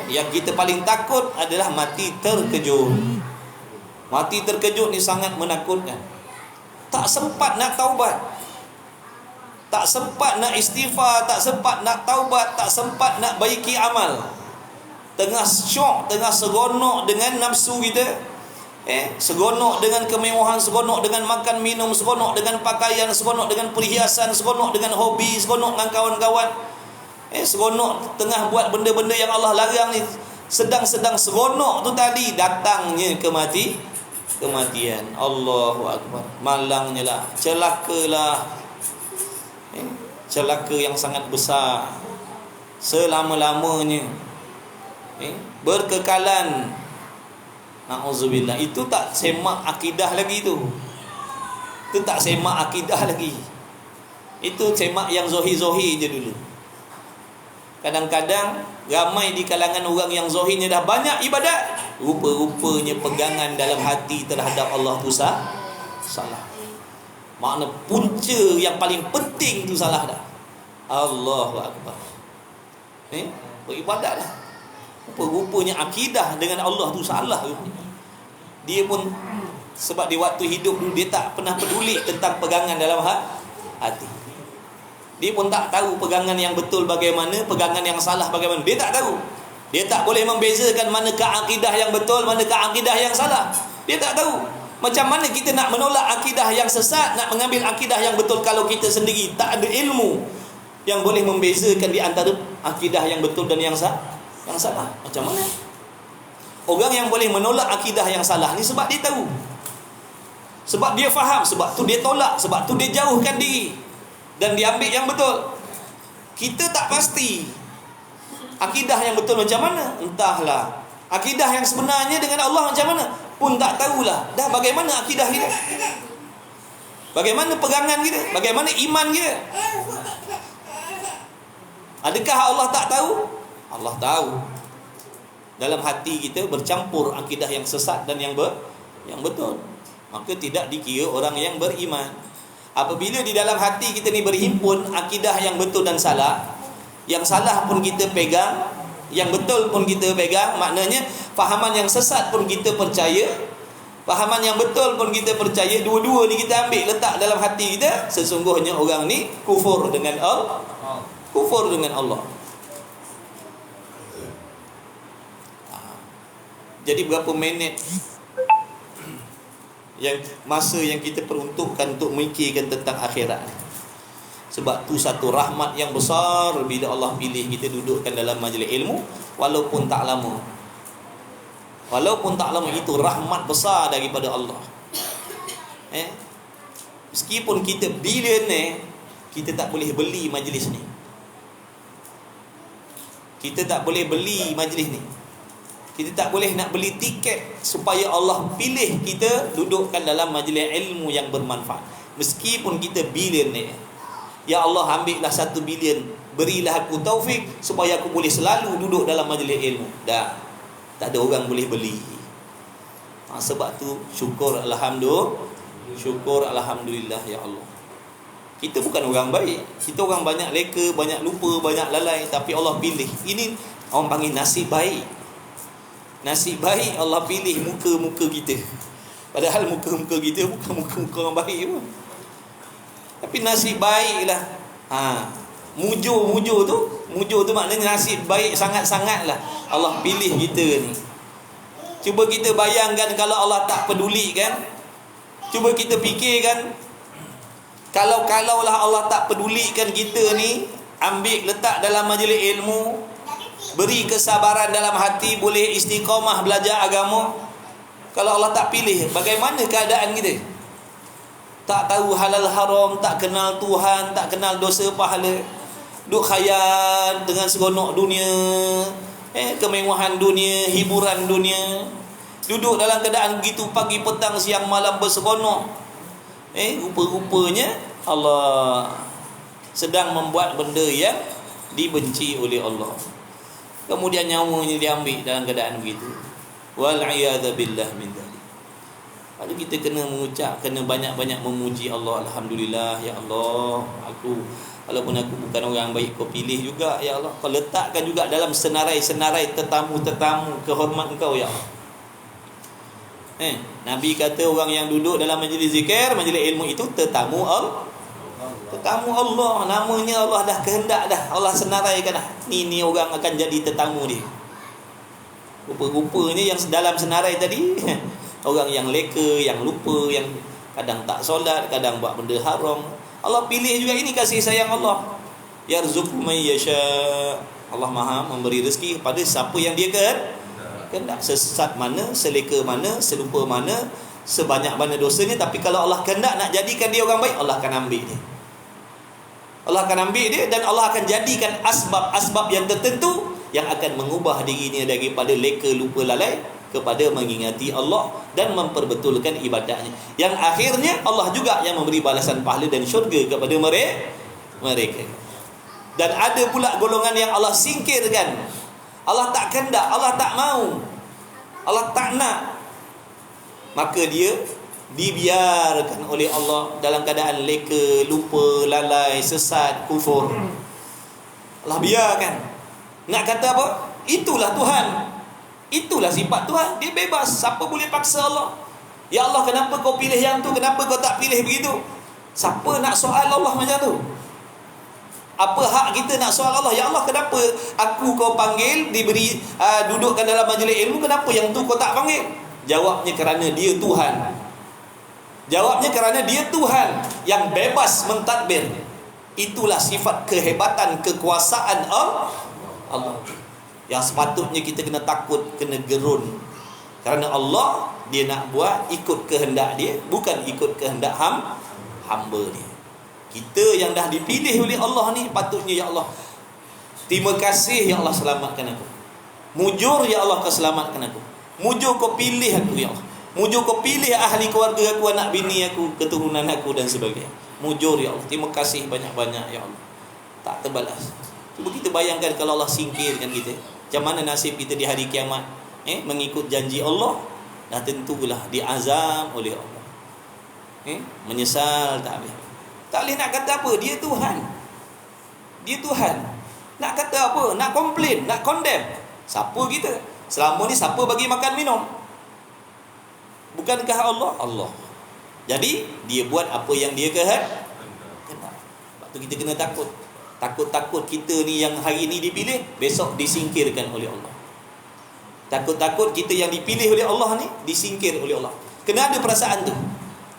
Yang kita paling takut adalah mati terkejut. Mati terkejut ni sangat menakutkan. Tak sempat nak taubat, tak sempat nak istighfar, tak sempat nak taubat, tak sempat nak baiki amal. Tengah syok, tengah seronok dengan nafsu kita, seronok dengan kemewahan, seronok dengan makan minum, seronok dengan pakaian, seronok dengan perhiasan, seronok dengan hobi, seronok dengan kawan-kawan, seronok tengah buat benda-benda yang Allah larang ni. Sedang-sedang seronok tu tadi, datangnya kematian. Allahu Akbar. Malangnya lah, celakalah, celaka yang sangat besar, selama-lamanya, berkekalan. Na'udzubillah. Itu tak semak akidah lagi tu. Itu tak semak akidah lagi. Itu semak yang zohir-zohir je dulu. Kadang-kadang ramai di kalangan orang yang zohirnya dah banyak ibadat, rupa-rupanya pegangan dalam hati terhadap Allah tu salah. Makna punca yang paling penting tu salah dah. Allahu Akbar. Beribadatlah. Rupanya akidah dengan Allah tu salah. Dia pun sebab di waktu hidup dia tak pernah peduli tentang pegangan dalam hati. Dia pun tak tahu pegangan yang betul bagaimana, pegangan yang salah bagaimana. Dia tak tahu. Dia tak boleh membezakan manakah akidah yang betul, manakah akidah yang salah. Dia tak tahu. Macam mana kita nak menolak akidah yang sesat, nak mengambil akidah yang betul kalau kita sendiri tak ada ilmu yang boleh membezakan di antara akidah yang betul dan yang salah. Macam mana? Orang yang boleh menolak akidah yang salah ni sebab dia tahu. Sebab dia faham, sebab tu dia tolak, sebab tu dia jauhkan diri dan dia ambil yang betul. Kita tak pasti akidah yang betul macam mana. Entahlah. Akidah yang sebenarnya dengan Allah macam mana pun tak tahulah. Dah bagaimana akidah kita? Bagaimana pegangan kita? Bagaimana iman kita? Adakah Allah tak tahu? Allah tahu. Dalam hati kita bercampur akidah yang sesat dan yang betul. Maka tidak dikira orang yang beriman. Apabila di dalam hati kita ni berhimpun akidah yang betul dan salah, yang salah pun kita pegang, yang betul pun kita pegang, maknanya fahaman yang sesat pun kita percaya, fahaman yang betul pun kita percaya, dua-dua ni kita ambil letak dalam hati kita, sesungguhnya orang ni kufur dengan Allah. Kufur dengan Allah. Jadi berapa minit yang masa yang kita peruntukkan untuk memikirkan tentang akhirat. Sebab tu satu rahmat yang besar bila Allah pilih kita dudukkan dalam majlis ilmu walaupun tak lama. Walaupun tak lama, itu rahmat besar daripada Allah. Meskipun kita billionaire, kita tak boleh beli majlis ni. Kita tak boleh beli majlis ni. Kita tak boleh nak beli tiket supaya Allah pilih kita dudukkan dalam majlis ilmu yang bermanfaat. Meskipun kita billionaire. Ya Allah, ambillah 1 bilion, berilah aku taufik supaya aku boleh selalu duduk dalam majlis ilmu. Dah, tak ada orang boleh beli. Sebab tu syukur alhamdulillah ya Allah. Kita bukan orang baik. Kita orang banyak leka, banyak lupa, banyak lalai, tapi Allah pilih. Ini orang panggil nasib baik. Nasib baik Allah pilih muka-muka kita. Padahal muka-muka kita bukan muka-muka orang baik pun. Tapi nasib baiklah. Mujur tu maknanya nasib baik sangat-sangatlah Allah pilih kita ni. Cuba kita bayangkan kalau Allah tak pedulikan. Cuba kita fikirkan Kalau-kalaulah Allah tak pedulikan kita ni, ambil letak dalam majlis ilmu, beri kesabaran dalam hati, boleh istiqamah belajar agama. Kalau Allah tak pilih, bagaimana keadaan kita? Tak tahu halal haram, tak kenal Tuhan, tak kenal dosa pahala, duk khayal dengan seronok dunia, kemewahan dunia, hiburan dunia, duduk dalam keadaan begitu pagi, petang, siang, malam berseronok. Rupa-rupanya Allah sedang membuat benda yang dibenci oleh Allah. Kemudian nyawanya diambil dalam keadaan begitu. Wal'iyadha billah min dhalik. Lalu kita kena mengucap, kena banyak-banyak memuji Allah. Alhamdulillah ya Allah, walaupun aku bukan orang baik, kau pilih juga ya Allah. Kau letakkan juga dalam senarai-senarai tetamu-tetamu kehormat engkau ya Allah. Nabi kata orang yang duduk dalam majlis zikir, majlis ilmu itu tetamu Allah. Tetamu Allah, namanya Allah dah kehendak dah, Allah senaraikan dah. Ni orang akan jadi tetamu dia. Rupa-rupanya yang dalam senarai tadi orang yang leka, yang lupa, yang kadang tak solat, kadang buat benda haram. Allah pilih juga. Ini kasih sayang Allah. Yarzuqu man yasha. Allah Maha memberi rezeki kepada siapa yang dia kehendak. Sesat mana, seleka mana, selupa mana, sebanyak mana dosanya, tapi kalau Allah kehendak nak jadikan dia orang baik, Allah akan ambil dia. Allah akan ambil dia dan Allah akan jadikan asbab-asbab yang tertentu yang akan mengubah dirinya daripada leka, lupa, lalai kepada mengingati Allah dan memperbetulkan ibadahnya. Yang akhirnya Allah juga yang memberi balasan pahala dan syurga kepada mereka. Dan ada pula golongan yang Allah singkirkan. Allah tak kehendak, Allah tak mau, Allah tak nak, maka dia dibiarkan oleh Allah dalam keadaan leka, lupa, lalai, sesat, kufur. Allah biarkan. Nak kata apa? Itulah Tuhan. Itulah sifat Tuhan. Dia bebas. Siapa boleh paksa Allah? Ya Allah, kenapa kau pilih yang tu? Kenapa kau tak pilih begitu? Siapa nak soal Allah macam tu? Apa hak kita nak soal Allah? Ya Allah, kenapa aku kau panggil, diberi dudukkan dalam majlis ilmu, kenapa yang tu kau tak panggil? Jawabnya kerana dia Tuhan. Jawabnya kerana dia Tuhan yang bebas mentadbir. Itulah sifat kehebatan, kekuasaan Allah. Yang sepatutnya kita kena takut, kena gerun. Kerana Allah, dia nak buat ikut kehendak dia, bukan ikut kehendak hamba dia. Kita yang dah dipilih oleh Allah ni, patutnya ya Allah, terima kasih ya Allah, selamatkan aku. Mujur ya Allah, kau selamatkan aku. Mujur kau pilih aku ya Allah. Mujur kau pilih ahli keluarga aku, anak bini aku, keturunan aku dan sebagainya. Mujur ya Allah, terima kasih banyak-banyak ya Allah. Tak terbalas. Cuba kita bayangkan kalau Allah singkirkan kita, macam mana nasib kita di hari kiamat? Mengikut janji Allah, dah tentulah diazam oleh Allah. Menyesal tak habis. Tak boleh nak kata apa, dia Tuhan. Dia Tuhan. Nak kata apa, nak komplain, nak condemn. Siapa kita? Selama ni siapa bagi makan minum? Bukankah Allah? Allah. Jadi dia buat apa yang dia kehendak. Sebab tu kita kena takut. Takut-takut kita ni yang hari ni dipilih, besok disingkirkan oleh Allah. Takut-takut kita yang dipilih oleh Allah ni disingkir oleh Allah. Kena ada perasaan tu.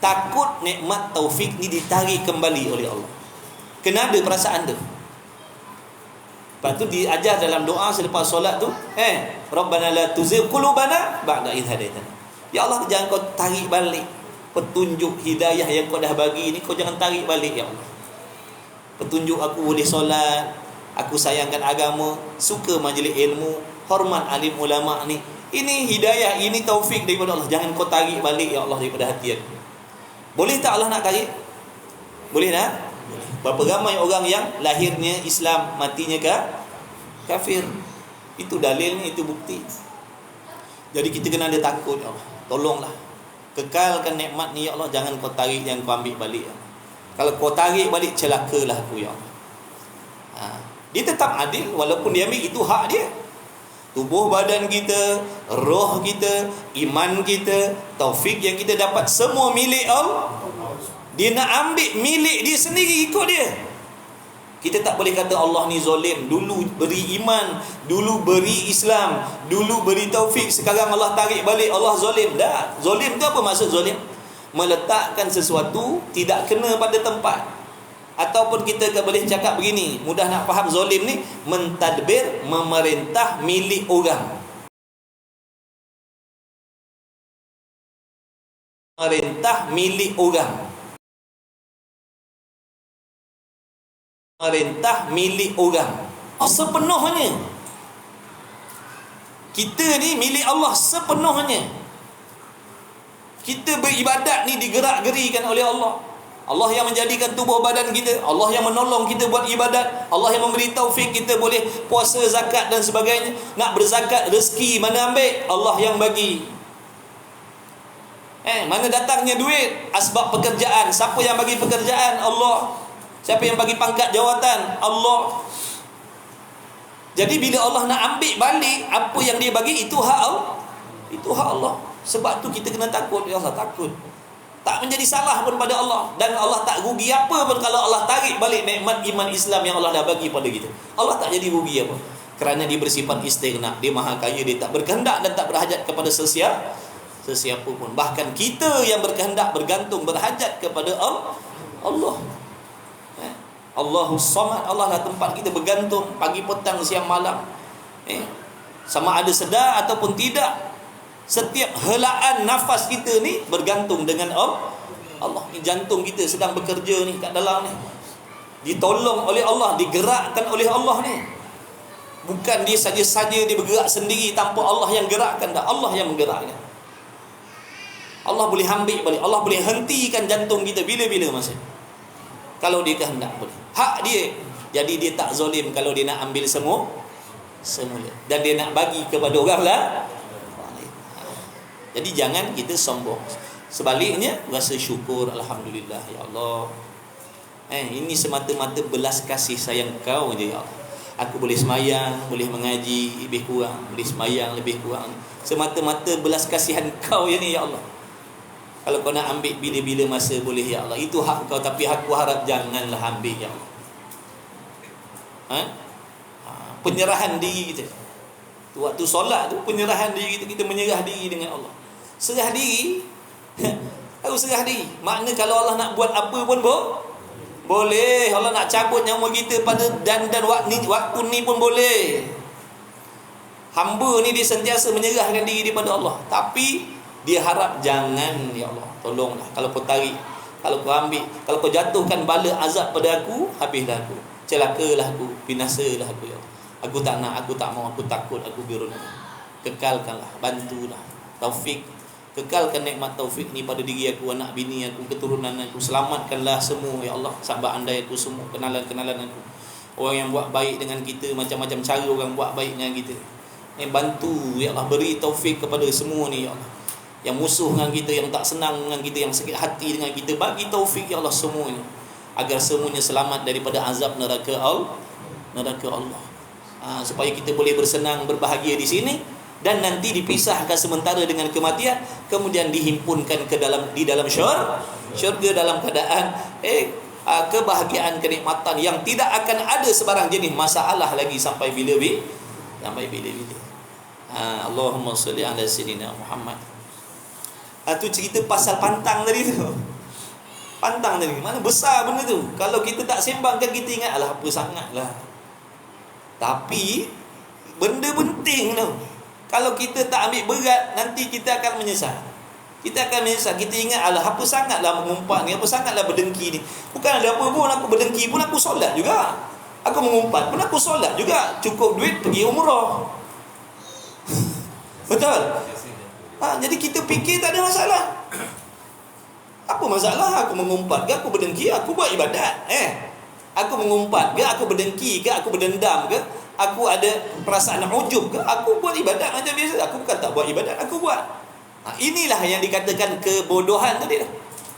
Takut nikmat taufik ni ditarik kembali oleh Allah. Kena ada perasaan tu. Lepas tu diajar dalam doa selepas solat tu, Rabbana la tuzigh qulubana ba'da idh hadaitana. Ya Allah, jangan kau tarik balik petunjuk hidayah yang kau dah bagi ni, kau jangan tarik balik ya Allah. Petunjuk aku boleh solat, aku sayangkan agama, suka majlis ilmu, hormat alim ulama ni. Ini hidayah, ini taufik daripada Allah. Jangan kau tarik balik ya Allah daripada hati aku. Boleh tak Allah nak tarik? Boleh tak? Boleh. Berapa ramai orang yang lahirnya Islam, matinya kafir. Itu dalilnya, itu bukti. Jadi kita kena ada takut ya Allah. Tolonglah. Kekalkan nikmat ni ya Allah, jangan kau tarik, jangan kau ambil balik ya Allah. Kalau kau tarik balik, celakalah aku ya Allah. Dia tetap adil walaupun dia ambil, itu hak dia. Tubuh badan kita, roh kita, iman kita, taufik yang kita dapat, semua milik Allah. Dia nak ambil milik dia sendiri, ikut dia. Kita tak boleh kata Allah ni zalim. Dulu beri iman, dulu beri Islam, dulu beri taufik, sekarang Allah tarik balik, Allah zalim. Tak. Zalim tu apa maksud zalim? Meletakkan sesuatu tidak kena pada tempat. Ataupun kita boleh cakap begini, mudah nak faham zalim ni, mentadbir, memerintah milik orang. Memerintah milik orang. Memerintah milik orang. Sepenuhnya. Kita ni milik Allah sepenuhnya. Kita beribadat ni digerak-gerikan oleh Allah. Allah yang menjadikan tubuh badan kita, Allah yang menolong kita buat ibadat, Allah yang memberi taufik kita boleh puasa, zakat dan sebagainya. Nak berzakat, rezeki mana ambil? Allah yang bagi. Mana datangnya duit? Asbab pekerjaan. Siapa yang bagi pekerjaan? Allah. Siapa yang bagi pangkat jawatan? Allah. Jadi bila Allah nak ambil balik apa yang dia bagi, itu hak Allah. Itu hak Allah. Sebab tu kita kena takut. Ya Allah, takut. Tak menjadi salah pun pada Allah. Dan Allah tak rugi apa pun kalau Allah tarik balik nikmat iman Islam yang Allah dah bagi pada kita. Allah tak jadi rugi apa. Kerana dia bersifat istighna. Dia maha kaya. Dia tak berkehendak dan tak berhajat kepada sesiapa pun. Bahkan kita yang berkehendak, bergantung, berhajat kepada Allah. Allahus Samad. Allah lah tempat kita bergantung pagi, petang, siang, malam. Sama ada sedar ataupun tidak, setiap helaan nafas kita ni bergantung dengan Allah. Ni jantung kita sedang bekerja ni kat dalam ni, ditolong oleh Allah, digerakkan oleh Allah ni. Bukan dia saja-saja dia bergerak sendiri tanpa Allah yang gerakkan. Dah Allah yang menggerakkan. Allah boleh ambil balik, Allah boleh hentikan jantung kita bila-bila masa, kalau dia kehendak boleh. Hak dia. Jadi dia tak zalim kalau dia nak ambil semula. Dan dia nak bagi kepada orang lah. Jadi jangan kita sombong. Sebaliknya, rasa syukur, alhamdulillah ya Allah. Ini semata-mata belas kasih sayang kau je ya Allah. Aku boleh semayang, boleh mengaji lebih kurang, boleh semayang lebih kurang, semata-mata belas kasihan kau ya ni ya Allah. Kalau kau nak ambil bila-bila masa boleh ya Allah, itu hak kau, tapi aku harap janganlah ambil ya Allah. Penyerahan diri kita tu, waktu solat tu penyerahan diri kita, kita menyerah diri dengan Allah. Serah diri aku serah diri, makna kalau Allah nak buat apa pun boleh. Allah nak cabut nyawa kita pada dan waktu ni pun boleh. Hamba ni dia sentiasa menyerahkan diri daripada Allah, tapi dia harap jangan ya Allah, tolonglah. Kalau kau tarik, kalau kau ambil, kalau kau jatuhkan bala azab pada aku, habislah aku, celakalah aku, binasalah aku ya Allah. Aku tak nak, aku tak mau, aku takut, aku birun. Kekalkanlah, bantulah, taufik, kekalkan nikmat taufik ni pada diri aku, anak bini aku, keturunan aku. Selamatkanlah semua ya Allah, sahabat andai aku semua, kenalan-kenalan aku, orang yang buat baik dengan kita, macam-macam cara orang buat baik dengan kita. Bantu ya Allah, beri taufik kepada semua ni ya Allah. Yang musuh dengan kita, yang tak senang dengan kita, yang sakit hati dengan kita, bagi taufik ya Allah semuanya, agar semuanya selamat daripada azab neraka Allah. Supaya kita boleh bersenang, berbahagia di sini, dan nanti dipisahkan sementara dengan kematian, kemudian dihimpunkan di dalam syurga dalam keadaan kebahagiaan, kenikmatan yang tidak akan ada sebarang jenis masalah lagi sampai bila-bila. Allahumma salli ala sayyidina Muhammad. Tu cerita pasal pantang tadi tu. Pantang tadi, mana besar benda tu. Kalau kita tak sembang kan kita ingat alah apa sangatlah. Tapi benda penting tu. Kalau kita tak ambil berat, nanti kita akan menyesal. Kita ingat alah apa sangatlah mengumpat ni, apa sangatlah berdengki ni. Bukan ada apa pun aku berdengki pun aku solat juga. Aku mengumpat pun aku solat juga. Cukup duit pergi umrah. Betul? Jadi kita fikir tak ada masalah. Apa masalah aku mengumpat ke, aku berdengki, aku buat ibadat. Aku mengumpat ke, aku berdengki ke, aku berdendam ke, aku ada perasaan ujub ke, aku buat ibadat macam biasa. Aku bukan tak buat ibadat, aku buat. Inilah yang dikatakan kebodohan tadi tu,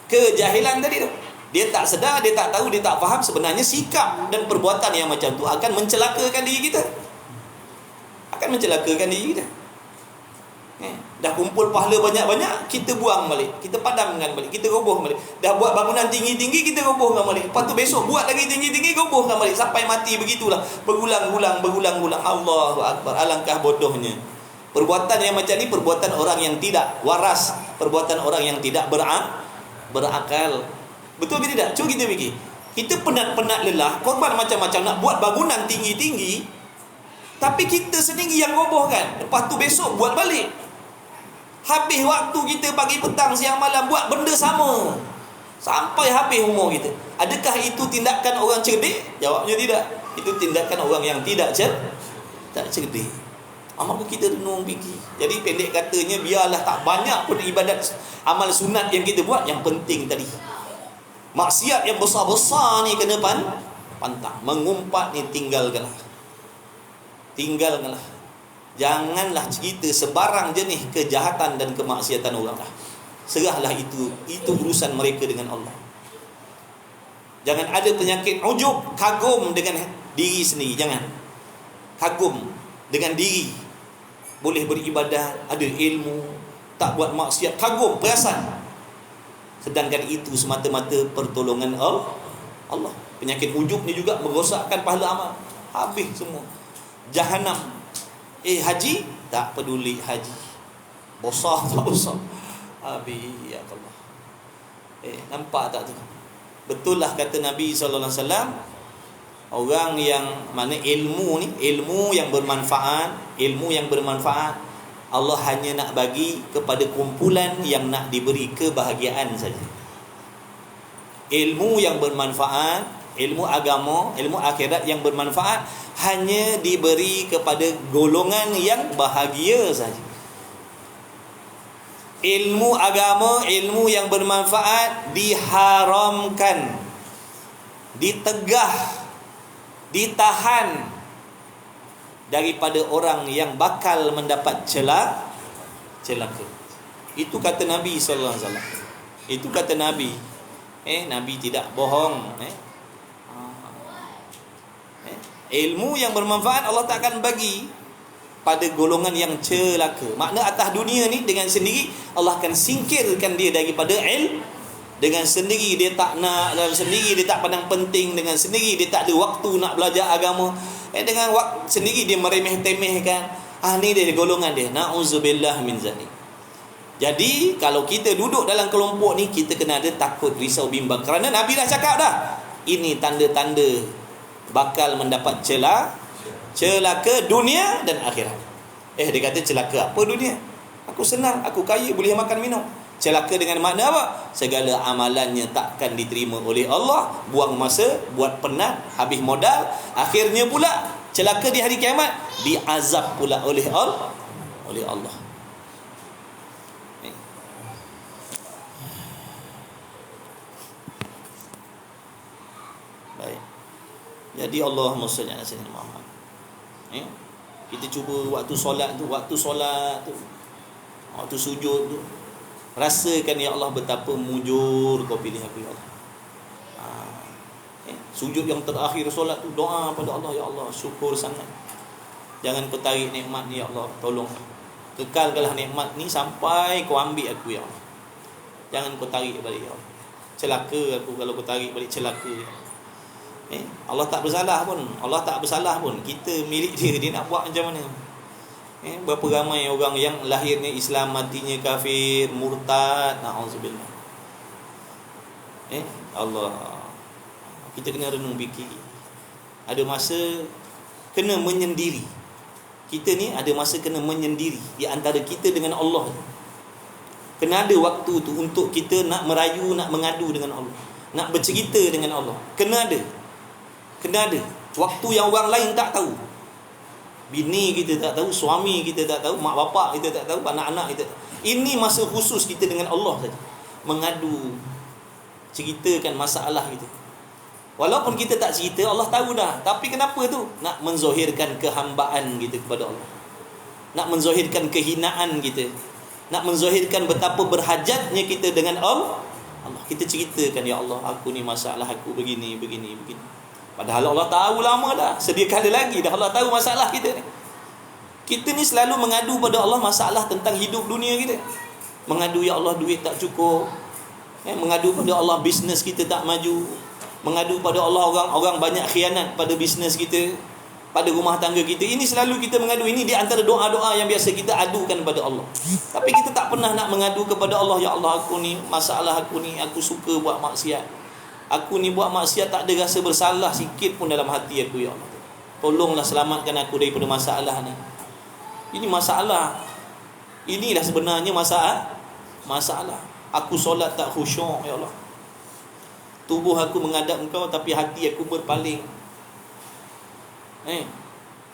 kejahilan tadi tu. Dia tak sedar, dia tak tahu, dia tak faham sebenarnya sikap dan perbuatan yang macam tu akan mencelakakan diri kita. Dah kumpul pahala banyak-banyak, kita buang balik, kita padamkan balik, kita roboh balik. Dah buat bangunan tinggi-tinggi, kita robohkan balik. Lepas tu besok buat lagi tinggi-tinggi, robohkan balik, sampai mati begitulah, berulang-ulang. Allahu Akbar. Alangkah bodohnya perbuatan yang macam ni, perbuatan orang yang tidak waras, perbuatan orang yang tidak berakal. Betul ke tidak? Cuba kita fikir. Kita penat-penat lelah, korban macam-macam nak buat bangunan tinggi-tinggi, tapi kita sendiri yang robohkan. Lepas tu besok buat balik. Habis waktu kita pagi, petang, siang, malam buat benda sama sampai habis umur kita. Adakah itu tindakan orang cerdik? Jawabnya tidak. Itu tindakan orang yang tak cerdik. Maka kita renung fikir. Jadi pendek katanya, biarlah tak banyak pun ibadat amal sunat yang kita buat, yang penting tadi maksiat yang besar-besar ni kena pantang. Mengumpat ni tinggalkanlah. Janganlah cerita sebarang jenis kejahatan dan kemaksiatan orang lah. Serahlah itu urusan mereka dengan Allah. Jangan ada penyakit ujub, kagum dengan diri sendiri. Jangan kagum dengan diri, boleh beribadat, ada ilmu, tak buat maksiat, kagum, perasan. Sedangkan itu semata-mata pertolongan Allah. Penyakit ujub ni juga merosakkan pahala amal. Habis semua. Jahanam. Haji, tak peduli haji. Bosah tak bosah. Habis ya Allah. Nampak tak tu? Betul lah kata Nabi SAW, orang yang mana ilmu yang bermanfaat, Allah hanya nak bagi kepada kumpulan yang nak diberi kebahagiaan saja. Ilmu yang bermanfaat, ilmu agama, ilmu akhirat yang bermanfaat hanya diberi kepada golongan yang bahagia saja. Ilmu agama, ilmu yang bermanfaat diharamkan, ditegah, ditahan daripada orang yang bakal mendapat celaka. Itu kata Nabi sallallahu alaihi wasallam. Itu kata Nabi. Nabi tidak bohong. Ilmu yang bermanfaat Allah tak akan bagi pada golongan yang celaka. Makna atas dunia ni dengan sendiri Allah akan singkirkan dia daripada ilmu. Dengan sendiri dia tak nak, dengan sendiri dia tak pandang penting, dengan sendiri dia tak ada waktu nak belajar agama. Dengan sendiri dia meremeh-temehkan. Ni dia golongan dia. Na'udzubillah min zalik. Jadi kalau kita duduk dalam kelompok ni, kita kena ada takut, risau, bimbang. Kerana Nabi dah cakap dah, ini tanda-tanda bakal mendapat celaka dunia dan akhirat. Dia kata celaka apa dunia? Aku senang, aku kaya, boleh makan minum. Celaka dengan makna apa? Segala amalannya takkan diterima oleh Allah, buang masa, buat penat, habis modal, akhirnya pula celaka di hari kiamat, diazab pula oleh Allah. Baik. Jadi Allahumma shalli ala sayyidina Muhammad. Kita cuba waktu solat tu, waktu sujud tu, rasakan ya Allah betapa mujur kau pilih aku ya Allah. Sujud yang terakhir solat tu, doa pada Allah, ya Allah syukur sangat. Jangan kau tarik nikmat ni ya Allah, tolong kekalkanlah nikmat ni sampai kau ambil aku ya Allah. Jangan kau tarik balik ya Allah. Celaka aku kalau kau tarik balik, celaka ya Allah. Allah tak bersalah pun. Kita milik dia nak buat macam mana? Berapa ramai orang yang lahirnya Islam, matinya kafir, murtad, na'udzubillah. Allah, kita kena renung fikir. Ada masa kena menyendiri. Kita ni ada masa kena menyendiri di antara kita dengan Allah. Kena ada waktu tu untuk kita nak merayu, nak mengadu dengan Allah, nak bercerita dengan Allah. Kena ada waktu yang orang lain tak tahu. Bini kita tak tahu, suami kita tak tahu, mak bapak kita tak tahu, anak-anak kita tak tahu. Ini masa khusus kita dengan Allah saja. Mengadu, ceritakan masalah kita. Walaupun kita tak cerita, Allah tahu dah. Tapi kenapa tu? Nak menzahirkan kehambaan kita kepada Allah, nak menzahirkan kehinaan kita, nak menzahirkan betapa berhajatnya kita dengan Allah. Kita ceritakan, ya Allah, aku ni masalah aku begini. Padahal Allah tahu lama dah, sedia kala lagi dah Allah tahu masalah kita ni. Kita ni selalu mengadu pada Allah masalah tentang hidup dunia kita. Mengadu, ya Allah duit tak cukup. Mengadu pada Allah bisnes kita tak maju. Mengadu pada Allah orang banyak khianat pada bisnes kita, pada rumah tangga kita. Ini selalu kita mengadu. Ini di antara doa-doa yang biasa kita adukan pada Allah. Tapi kita tak pernah nak mengadu kepada Allah, ya Allah aku ni, masalah aku ni, aku suka buat maksiat. Aku ni buat maksiat, tak ada rasa bersalah sikit pun dalam hati aku, ya Allah. Tolonglah selamatkan aku daripada masalah ni. Ini masalah. Inilah sebenarnya masalah. Aku solat tak khusyuk, ya Allah. Tubuh aku menghadap Engkau tapi hati aku berpaling.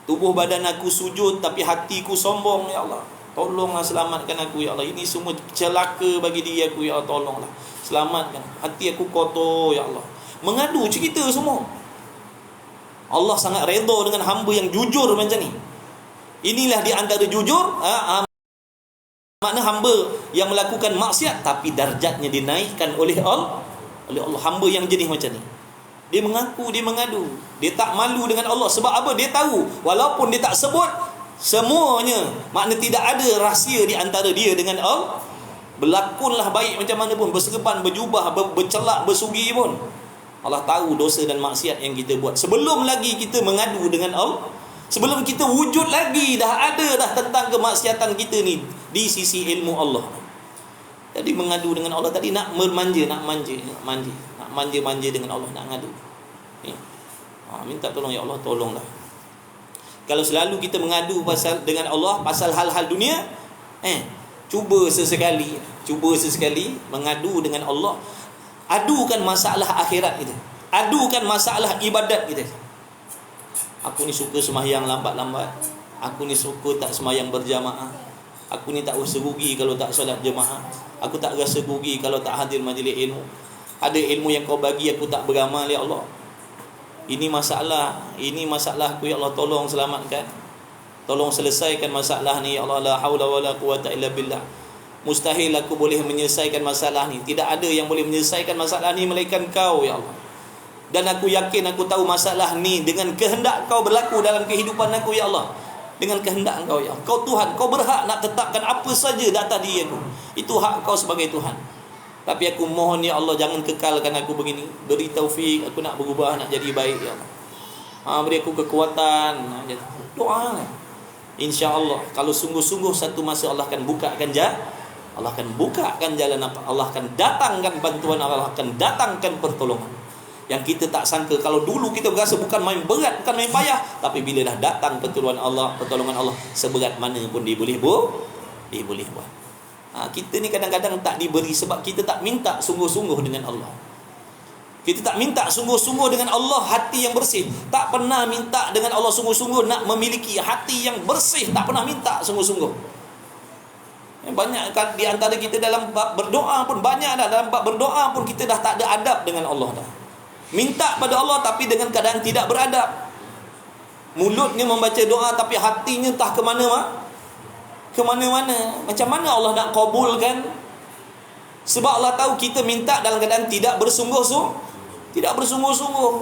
Tubuh badan aku sujud tapi hatiku sombong, ya Allah. Tolonglah selamatkan aku, ya Allah. Ini semua celaka bagi diri aku, ya Allah. Tolonglah selamatkan. Hati aku kotor, ya Allah. Mengadu cerita semua. Allah sangat redha dengan hamba yang jujur macam ni. Inilah di antara jujur, makna hamba yang melakukan maksiat tapi darjatnya dinaikkan oleh Allah. Hamba yang jenis macam ni, dia mengaku, dia mengadu, dia tak malu dengan Allah. Sebab apa? Dia tahu walaupun dia tak sebut semuanya, makna tidak ada rahsia di antara dia dengan Allah. Berlakunlah baik macam mana pun, berserban, berjubah, bercelak, bersugi pun, Allah tahu dosa dan maksiat yang kita buat. Sebelum lagi kita mengadu dengan Allah, sebelum kita wujud lagi, dah ada dah tentang kemaksiatan kita ni di sisi ilmu Allah. Jadi mengadu dengan Allah tadi nak manja dengan Allah, nak ngadu. Minta tolong, ya Allah tolonglah. Kalau selalu kita mengadu dengan Allah pasal hal-hal dunia, cuba sesekali mengadu dengan Allah. Adukan masalah akhirat kita, adukan masalah ibadat kita. Aku ni suka sembahyang lambat-lambat, aku ni suka tak sembahyang berjamaah, aku ni tak rasa rugi kalau tak solat jemaah, aku tak rasa rugi kalau tak hadir majlis ilmu. Ada ilmu yang kau bagi aku tak beramal, ya Allah. Ini masalah aku, ya Allah. Tolong selamatkan, tolong selesaikan masalah ni, ya Allah. La haula wala quwata illa billah. Mustahil aku boleh menyelesaikan masalah ni. Tidak ada yang boleh menyelesaikan masalah ni melainkan Kau, ya Allah. Dan aku yakin, aku tahu masalah ni dengan kehendak kau berlaku dalam kehidupan aku, ya Allah. Dengan kehendak kau, ya Allah. Kau Tuhan, kau berhak nak tetapkan apa saja di atas diri aku. Itu hak kau sebagai Tuhan. Tapi aku mohon, ya Allah, jangan kekalkan aku begini. Beri taufik, aku nak berubah, nak jadi baik, ya Allah. Beri aku kekuatan. Doa. InsyaAllah, kalau sungguh-sungguh satu masa Allah akan bukakan jalan. Allah akan bukakan jalan, Allah akan datangkan bantuan, Allah akan datangkan pertolongan yang kita tak sangka. Kalau dulu kita berasa bukan main berat, bukan main payah, tapi bila dah datang pertolongan Allah, seberat mana pun dia boleh buat. Kita ni kadang-kadang tak diberi sebab kita tak minta sungguh-sungguh dengan Allah. Kita tak minta sungguh-sungguh dengan Allah hati yang bersih. Tak pernah minta dengan Allah sungguh-sungguh nak memiliki hati yang bersih. Tak pernah minta sungguh-sungguh. Banyak di antara kita dalam bab berdoa pun, banyak dah dalam bab berdoa pun kita dah tak ada adab dengan Allah dah. Minta pada Allah tapi dengan keadaan tidak beradab. Mulutnya membaca doa tapi hatinya entah ke mana, ke mana-mana. Macam mana Allah nak kabulkan? Sebab Allah tahu kita minta dalam keadaan tidak bersungguh-sungguh.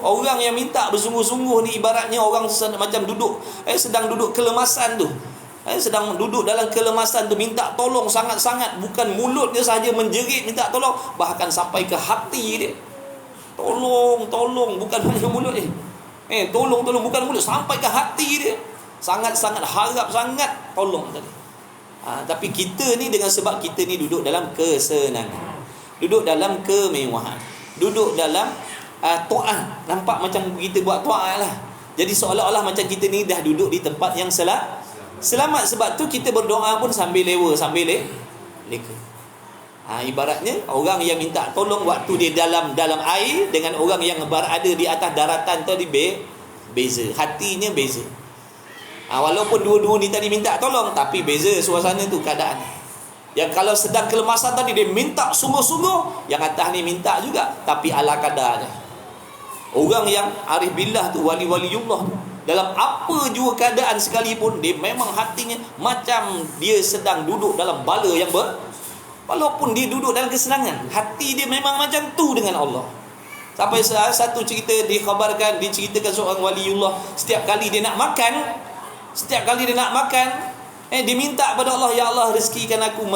Orang yang minta bersungguh-sungguh ni ibaratnya orang macam duduk sedang duduk kelemasan tu. Sedang duduk dalam kelemasan tu, minta tolong sangat-sangat. Bukan mulutnya sahaja menjerit minta tolong, bahkan sampai ke hati dia. Tolong, bukan hanya mulut dia. Tolong, bukan mulut, sampai ke hati dia. Sangat-sangat harap sangat tolong tadi. Tapi kita ni dengan sebab kita ni duduk dalam kesenangan, duduk dalam kemewahan, duduk dalam taat. Nampak macam kita buat taat lah. Jadi seolah-olah macam kita ni dah duduk di tempat yang selamat. Sebab tu kita berdoa pun sambil lewa, sambil leka. Ibaratnya orang yang minta tolong waktu dia dalam air dengan orang yang berada di atas daratan tadi beza. Hatinya beza. Walaupun dua-dua ni tadi minta tolong, tapi beza suasana tu, keadaan. Yang kalau sedang kelemasan tadi dia minta sungguh-sungguh, yang atas ni minta juga tapi ala kadar dia. Orang yang arif billah tu, wali-waliullah tu, dalam apa jua keadaan sekalipun, dia memang hatinya macam dia sedang duduk dalam bala yang walaupun dia duduk dalam kesenangan, hati dia memang macam tu dengan Allah. Sampai satu cerita diceritakan seorang waliullah, setiap kali dia nak makan, dia minta pada Allah, ya Allah, rezekikan aku,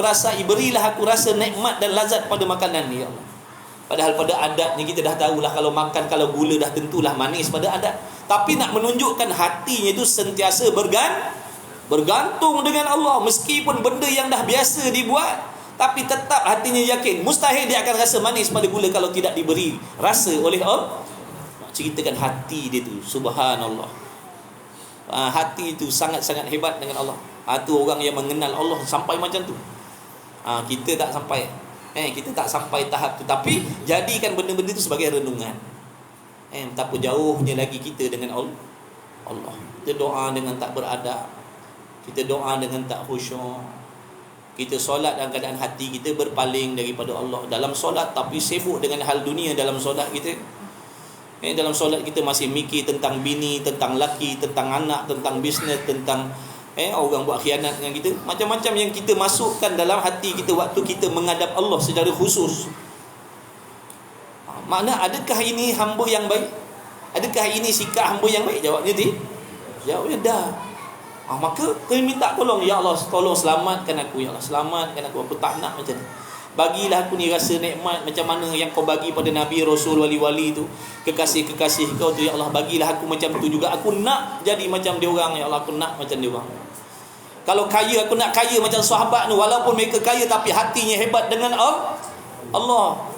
berilah aku rasa nikmat dan lazat pada makanan ni, ya Allah. Padahal pada adatnya kita dah tahulah, kalau makan, kalau gula dah tentulah manis pada adat. Tapi nak menunjukkan hatinya itu sentiasa bergantung dengan Allah. Meskipun benda yang dah biasa dibuat, tapi tetap hatinya yakin mustahil dia akan rasa manis pada gula kalau tidak diberi rasa oleh Allah. Ceritakan hati dia tu, subhanallah. Hati itu sangat-sangat hebat dengan Allah. Itu orang yang mengenal Allah sampai macam tu. Kita tak sampai. Kita tak sampai tahap tu. Tapi jadikan benda-benda itu sebagai renungan. Betapa jauhnya lagi kita dengan Allah. Kita doa dengan tak beradab, kita doa dengan tak khusyuk, kita solat dalam keadaan hati kita berpaling daripada Allah dalam solat, tapi sibuk dengan hal dunia dalam solat kita. Dalam solat kita masih mikir tentang bini, tentang laki, tentang anak, tentang bisnes, tentang orang buat khianat dengan kita. Macam-macam yang kita masukkan dalam hati kita waktu kita menghadap Allah secara khusus. Makna adakah ini hamba yang baik? Adakah ini sikap hamba yang baik? Jawabnya dah. Maka kami minta tolong, ya Allah, tolong selamatkan aku, ya Allah, selamatkan aku. Aku tak nak macam ni. Bagilah aku ni rasa nikmat macam mana yang kau bagi pada Nabi, Rasul, wali-wali tu, kekasih-kekasih kau tu, ya Allah. Bagilah aku macam tu juga. Aku nak jadi macam dia orang, ya Allah. Aku nak macam dia orang. Kalau kaya, aku nak kaya macam sahabat tu. Walaupun mereka kaya tapi hatinya hebat dengan Allah.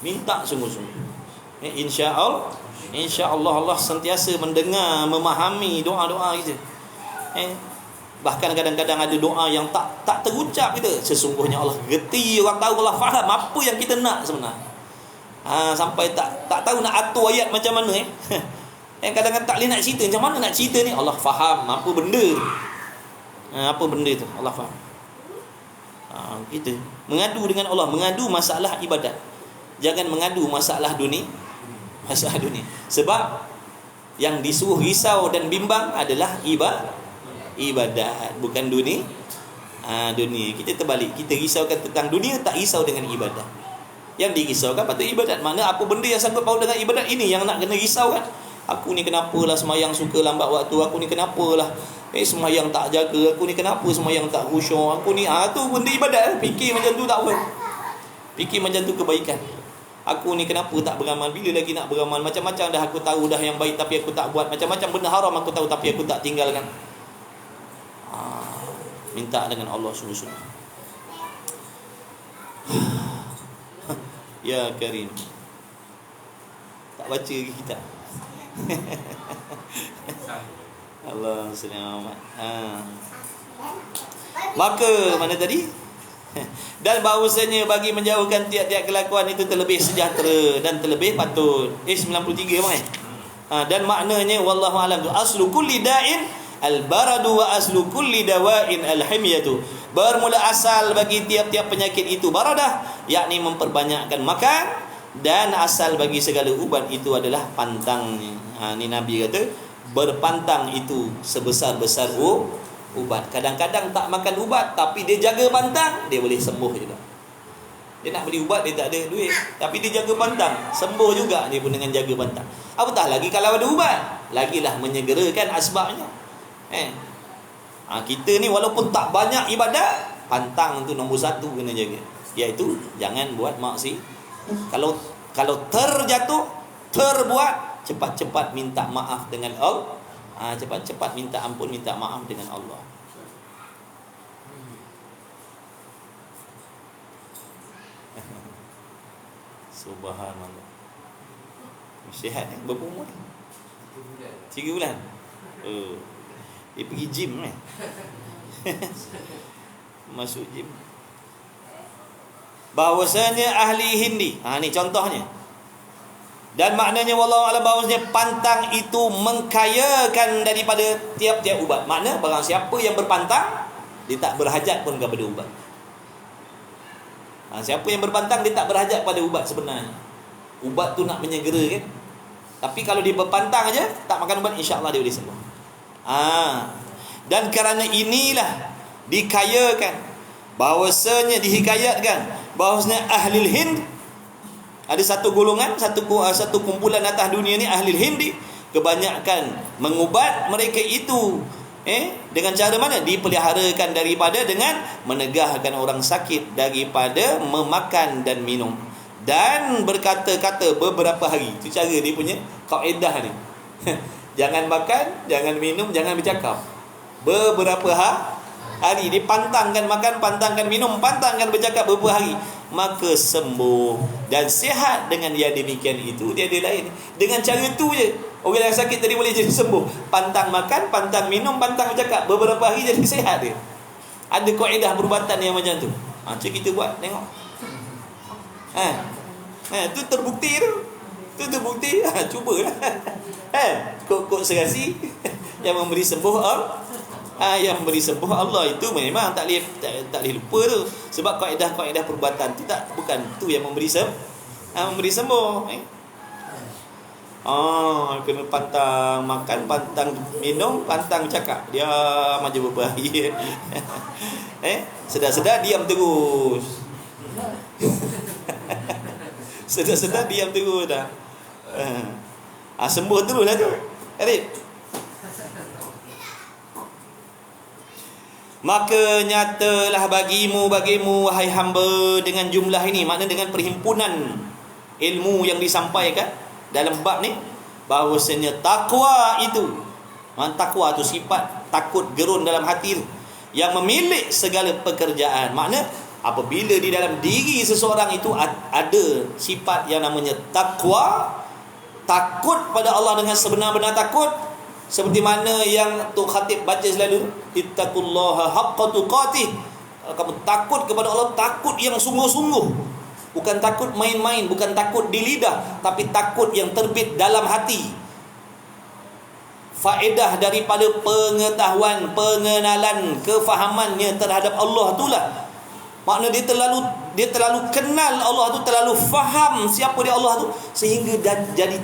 Minta sungguh-sungguh. InsyaAllah Allah sentiasa mendengar, memahami doa-doa kita. Bahkan kadang-kadang ada doa yang tak terucap kita. Sesungguhnya Allah gerti, orang tahu, Allah faham apa yang kita nak sebenarnya. Sampai tak tahu nak atur ayat macam mana. Kadang-kadang tak boleh nak cerita, macam mana nak cerita ni. Allah faham apa benda. Apa benda tu Allah faham. Kita mengadu dengan Allah, mengadu masalah ibadat. Jangan mengadu masalah dunia. Sebab yang disuruh risau dan bimbang adalah ibadat, bukan dunia. Dunia kita terbalik. Kita risaukan tentang dunia, tak risau dengan ibadat. Yang dirisaukan patut ibadat. Mana apa benda yang sangkut paut dengan ibadat ini yang nak kena risaukan. Aku ni kenapalah semayang suka lambat waktu, aku ni kenapalah semayang tak jaga, aku ni kenapa semayang tak khusyuk, aku ni tu benda ibadat. Fikir macam tu tak apa. Fikir macam tu kebaikan. Aku ni kenapa tak beramal, bila lagi nak beramal, macam-macam dah aku tahu dah yang baik tapi aku tak buat, macam-macam benda haram aku tahu tapi aku tak tinggalkan. Minta dengan Allah sungguh-sungguh. Ya Karim, tak baca lagi kita. Allah selamat. Maka mana tadi? Dan bahawasanya bagi menjauhkan tiap-tiap kelakuan itu terlebih sejahtera dan terlebih patut. 93 bang dan maknanya wallahu alam tu aslu kulli da'in al-baradu wa aslu kulli dawa'in al-himyatu. Bermula asal bagi tiap-tiap penyakit itu baradah, yakni memperbanyakkan makan, dan asal bagi segala ubat itu adalah pantangnya. Ni Nabi kata berpantang itu sebesar-besar ubat. Kadang-kadang tak makan ubat tapi dia jaga pantang, dia boleh sembuh juga. Dia nak beli ubat, dia tak ada duit, tapi dia jaga pantang, sembuh juga dia pun dengan jaga pantang. Apatah lagi kalau ada ubat, lagilah menyegerakan asbabnya. Kita ni walaupun tak banyak ibadat, pantang tu nombor satu kena jaga, iaitu jangan buat maksiat. Kalau terjatuh, terbuat, cepat-cepat minta maaf dengan Allah. Cepat-cepat minta ampun, minta maaf dengan Allah. Subhanallah. Sihat berapa umur? 3 bulan. Dia pergi gym masuk gym. Bahawasanya ahli hindi, ni contohnya. Dan maknanya wallahu a'lam, bahawasanya pantang itu mengkayakan daripada tiap-tiap ubat. Makna barang siapa yang berpantang, dia tak berhajat pun kepada ubat. Siapa yang berpantang, dia tak berhajat pada ubat sebenarnya. Ubat tu nak menyegerakan. Tapi kalau dia berpantang aja, tak makan ubat, insya-Allah dia boleh sembuh. Dan kerana inilah dikayakan, bahawasanya dihikayatkan, bahawasanya ahli Hind, ada satu golongan, satu kumpulan atas dunia ni, ahli Hindi, kebanyakan mengubat mereka itu dengan cara mana? Dipeliharakan daripada dengan menegahkan orang sakit daripada memakan dan minum, dan berkata-kata beberapa hari. Itu cara dia punya kaedah ni. Jangan makan, jangan minum, jangan bercakap. Beberapa hari dipantangkan makan, pantangkan minum, pantangkan bercakap beberapa hari, maka sembuh dan sihat. Dengan yang demikian itu dia ada lain. Dengan cara tu je orang yang sakit tadi boleh jadi sembuh. Pantang makan, pantang minum, pantang bercakap, beberapa hari jadi sihat dia. Ada kaedah perubatan yang macam tu. Macam kita buat, tengok. Tu terbukti tu. Tu terbukti. Cubalah. Kok serasi yang memberi sembuh yang memberi sembuh Allah, itu memang tak boleh lupa tu. Sebab kaedah-kaedah perubatan tu bukan tu yang memberi sembuh. Kena pantang makan, pantang minum, pantang cakap. Dia macam berbahaya. Sedar-sedar diam terus. Sedar-sedar diam terus dah. Sembuh terus lah tu. Arif. Maka nyatalah bagimu wahai hamba dengan jumlah ini, makna dengan perhimpunan ilmu yang disampaikan dalam bab ni, bahawasanya takwa itu, takwa tu sifat takut gerun dalam hati tu, yang memilik segala pekerjaan. Makna apabila di dalam diri seseorang itu ada sifat yang namanya takwa, takut pada Allah dengan sebenar-benar takut, seperti mana yang Tok Khatib baca selalu, ittaqullaha haqqa tuqatih. Kamu takut kepada Allah, takut yang sungguh-sungguh. Bukan takut main-main, bukan takut di lidah, tapi takut yang terbit dalam hati. Faedah daripada pengetahuan, pengenalan, kefahamannya terhadap Allah itulah. Makna dia terlalu kenal Allah tu, terlalu faham siapa dia Allah tu, sehingga jadi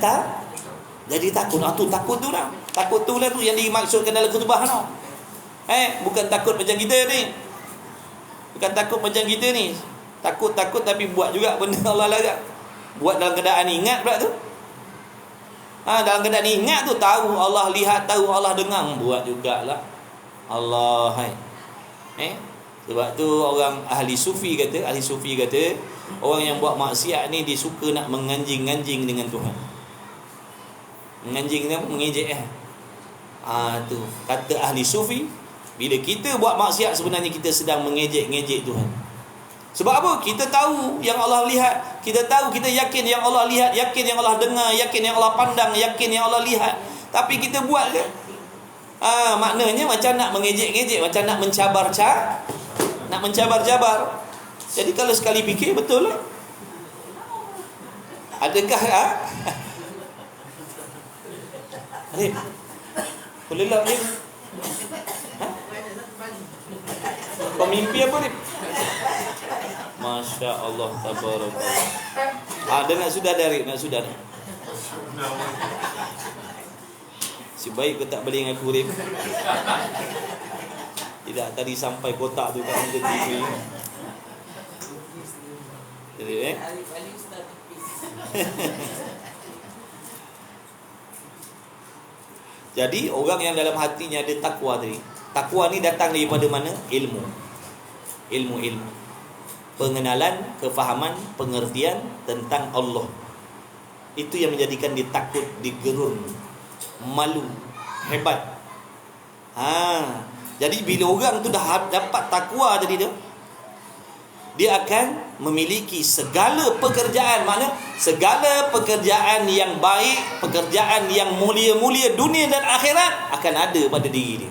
takut. Tu takut tu lah. Takut tu lah tu yang dimaksudkan dalam khutbah tu. Bukan takut macam kita ni. Bukan takut macam kita ni. Takut-takut tapi buat juga benda Allah larang. Buat dalam keadaan ingat pula tu. Dalam keadaan ingat tu, tahu Allah lihat, tahu Allah dengar, buat jugalah. Allah hai. Sebab tu orang ahli sufi kata, orang yang buat maksiat ni dia suka nak menganjing-anjing dengan Tuhan. Menganjing ni apa? Mengejek tu kata ahli sufi, bila kita buat maksiat sebenarnya kita sedang mengejek-ngejek Tuhan. Sebab apa? Kita tahu yang Allah lihat, kita tahu, kita yakin yang Allah lihat, yakin yang Allah dengar, yakin yang Allah pandang, yakin yang Allah lihat. Tapi kita buat ke? Maknanya macam nak mengejek-ngejek, macam nak mencabar-cabar. Jadi kalau sekali fikir, betul lah. Adakah Arif, boleh lah Arif. Kau mimpi apa Arif? Masya Allah, tabarakallah. Dia nak sudah dari, nak sudah dah. Si baik kau tak boleh dengan aku Arif. Tidak, tadi sampai kotak tu kat muka TV. Jadi Jadi orang yang dalam hatinya ada takwa tadi. Takwa ni datang daripada mana? Ilmu. Pengenalan, kefahaman, pengertian tentang Allah. Itu yang menjadikan dia takut, digerun, malu, hebat. Jadi bila orang tu dah dapat takwa tadi dia akan memiliki segala pekerjaan, makna segala pekerjaan yang baik, pekerjaan yang mulia-mulia dunia dan akhirat akan ada pada diri dia.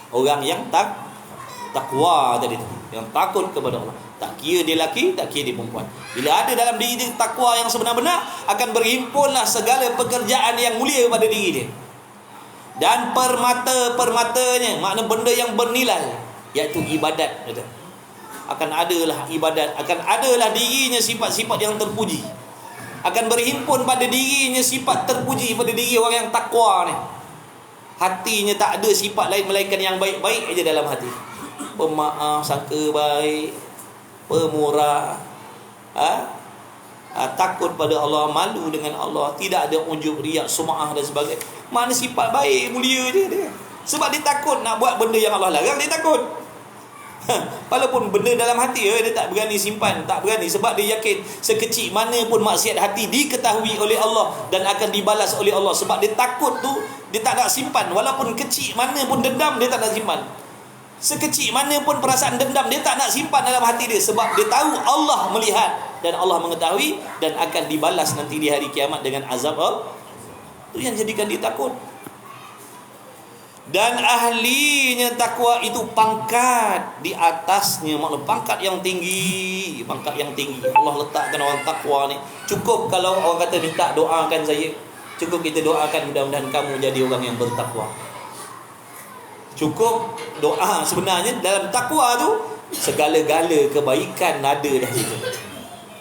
Orang yang takwa tadi tu, yang takut kepada Allah. Tak kira dia lelaki, tak kira dia perempuan. Bila ada dalam diri dia takwa yang sebenar-benar, akan berhimpunlah segala pekerjaan yang mulia pada diri dia. Dan permata-permatanya, makna benda yang bernilai, iaitu ibadat. Akan adalah ibadat, akan adalah dirinya sifat-sifat yang terpuji. Akan berhimpun pada dirinya sifat terpuji pada diri orang yang takwa ni. Hatinya tak ada sifat lain melainkan yang baik-baik aja dalam hati. Pemaaf, sangka baik, pemurah, takut pada Allah, malu dengan Allah, tidak ada ujub, riak, sum'ah dan sebagainya. Mana sifat baik, mulia je dia. Sebab dia takut nak buat benda yang Allah larang, dia takut. Walaupun benda dalam hati dia tak berani simpan, tak berani, sebab dia yakin sekecil mana pun maksiat hati diketahui oleh Allah dan akan dibalas oleh Allah. Sebab dia takut tu, dia tak nak simpan. Walaupun kecil mana pun dendam, dia tak nak simpan. Sekecil mana pun perasaan dendam, dia tak nak simpan dalam hati dia. Sebab dia tahu Allah melihat dan Allah mengetahui dan akan dibalas nanti di hari kiamat dengan azab Allah. Itu yang jadikan dia takut. Dan ahlinya takwa itu pangkat di atasnya, maksud pangkat yang tinggi, Allah letakkan orang takwa ni. Cukup kalau orang kata minta doakan saya, cukup kita doakan mudah-mudahan kamu jadi orang yang bertakwa. Cukup doa. Sebenarnya dalam takwa tu segala-gala kebaikan ada dah situ.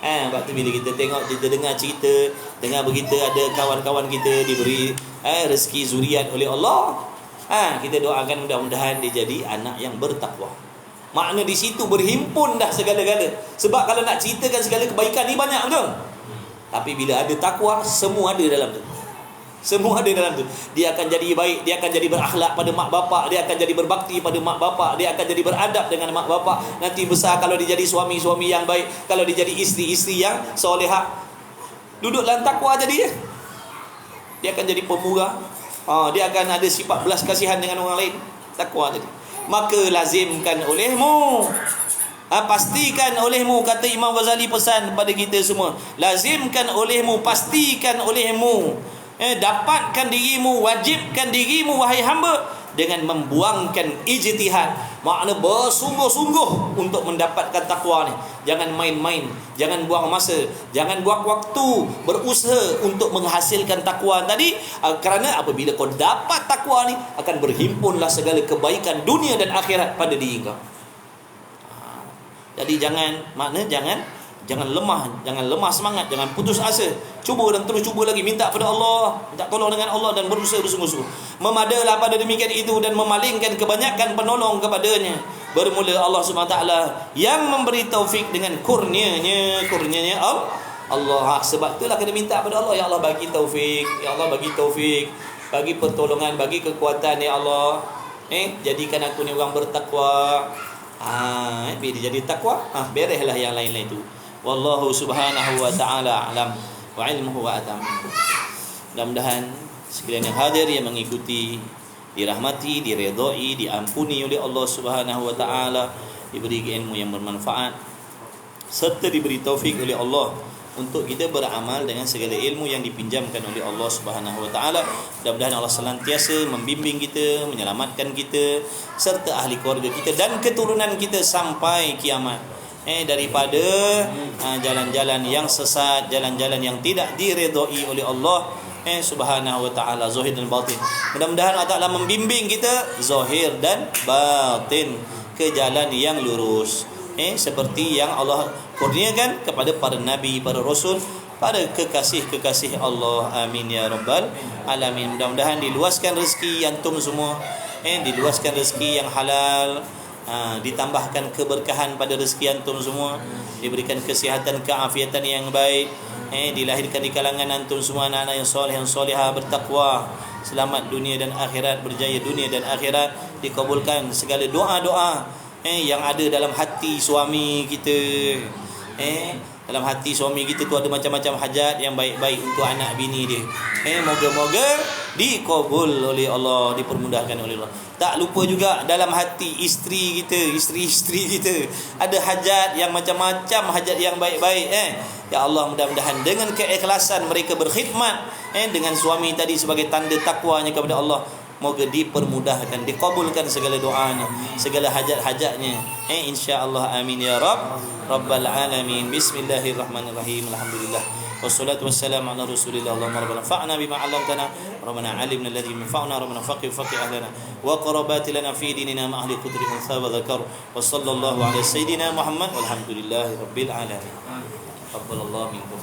Sebab tu bila kita tengok, kita dengar cerita, dengar berita ada kawan-kawan kita diberi rezeki zuriat oleh Allah, kita doakan mudah-mudahan dia jadi anak yang bertakwa. Makna di situ berhimpun dah segala-gala. Sebab kalau nak ceritakan segala kebaikan ni banyak betul. Tapi bila ada takwa, semua ada dalam tu. Semua ada dalam tu. Dia akan jadi baik, dia akan jadi berakhlak pada mak bapak, dia akan jadi berbakti pada mak bapak, dia akan jadi beradab dengan mak bapak. Nanti besar kalau dia jadi suami-suami yang baik, kalau dia jadi isteri-isteri yang solehah. Duduk dalam takwa jadi dia akan jadi pemurah. Dia akan ada sifat belas kasihan dengan orang lain. Takwa tadi. Maka lazimkan olehmu, pastikan olehmu, kata Imam Ghazali pesan kepada kita semua, lazimkan olehmu, pastikan olehmu, dapatkan dirimu, wajibkan dirimu wahai hamba dengan membuangkan ijtihad, makna bersungguh-sungguh untuk mendapatkan takwa ni. Jangan main-main, jangan buang masa, jangan buang waktu, berusaha untuk menghasilkan takwa tadi. Kerana apabila kau dapat takwa ni, akan berhimpunlah segala kebaikan dunia dan akhirat pada diri kau. Jadi jangan lemah, jangan lemah semangat, jangan putus asa. Cuba dan terus cuba lagi, minta pada Allah, minta tolong dengan Allah dan berusaha bersungguh-sungguh. Memadalah pada demikian itu dan memalingkan kebanyakan penolong kepadanya. Bermula Allah SWT yang memberi taufik dengan kurnianya Allah. Sebab itulah kena minta pada Allah, ya Allah bagi taufik, ya Allah bagi taufik, bagi pertolongan, bagi kekuatan, ya Allah. Jadikan aku ni orang bertakwa. Bila dia jadi takwa, bereslah yang lain-lain itu. Wallahu subhanahu wa ta'ala a'lam wa ilmuhu wa atam. Mudah-mudahan sekalian yang hadir yang mengikuti dirahmati, diredai, diampuni oleh Allah Subhanahu wa taala, diberi ilmu yang bermanfaat serta diberi taufik oleh Allah untuk kita beramal dengan segala ilmu yang dipinjamkan oleh Allah Subhanahu wa taala. Mudah-mudahan Allah senantiasa membimbing kita, menyelamatkan kita serta ahli keluarga kita dan keturunan kita sampai kiamat. Daripada jalan-jalan yang sesat, jalan-jalan yang tidak diredai oleh Allah Subhanahu wa ta'ala, zahir dan batin. Mudah-mudahan Allah Ta'ala membimbing kita zahir dan batin ke jalan yang lurus, seperti yang Allah kurniakan kepada para nabi, para rasul, para kekasih-kekasih Allah. Amin ya rabbal alamin. Mudah-mudahan diluaskan rezeki antum semua, diluaskan rezeki yang halal, ditambahkan keberkahan pada rezeki antum semua, diberikan kesihatan, keafiatan yang baik, dilahirkan di kalangan antum semua anak-anak yang soleh, yang solehah, bertakwa, selamat dunia dan akhirat, berjaya dunia dan akhirat. Dikabulkan segala doa-doa yang ada dalam hati suami kita. Dalam hati suami kita tu ada macam-macam hajat yang baik-baik untuk anak bini dia. Moga-moga dikabul oleh Allah, dipermudahkan oleh Allah. Tak lupa juga dalam hati isteri kita, isteri-isteri kita ada hajat yang macam-macam, hajat yang baik-baik. Ya Allah, mudah-mudahan dengan keikhlasan mereka berkhidmat dengan suami tadi sebagai tanda takwanya kepada Allah, moga dipermudahkan, dikabulkan segala doanya, segala hajat-hajatnya, insya-Allah. Amin ya rabbal alamin. Bismillahirrahmanirrahim. Alhamdulillah. Wassalatu wassalamu ala Rasulillah. Allahumma rabbana fa'na bima 'allamtana, rabbana 'allimna alladhi yanfa'una, rabbana faqih ahlana wa qarabati lana fi dinina ma ahli qudri unsa wa dzakar. Wa sallallahu ala sayyidina Muhammad walhamdulillahi rabbil alamin. Taqabbalallahu minkum.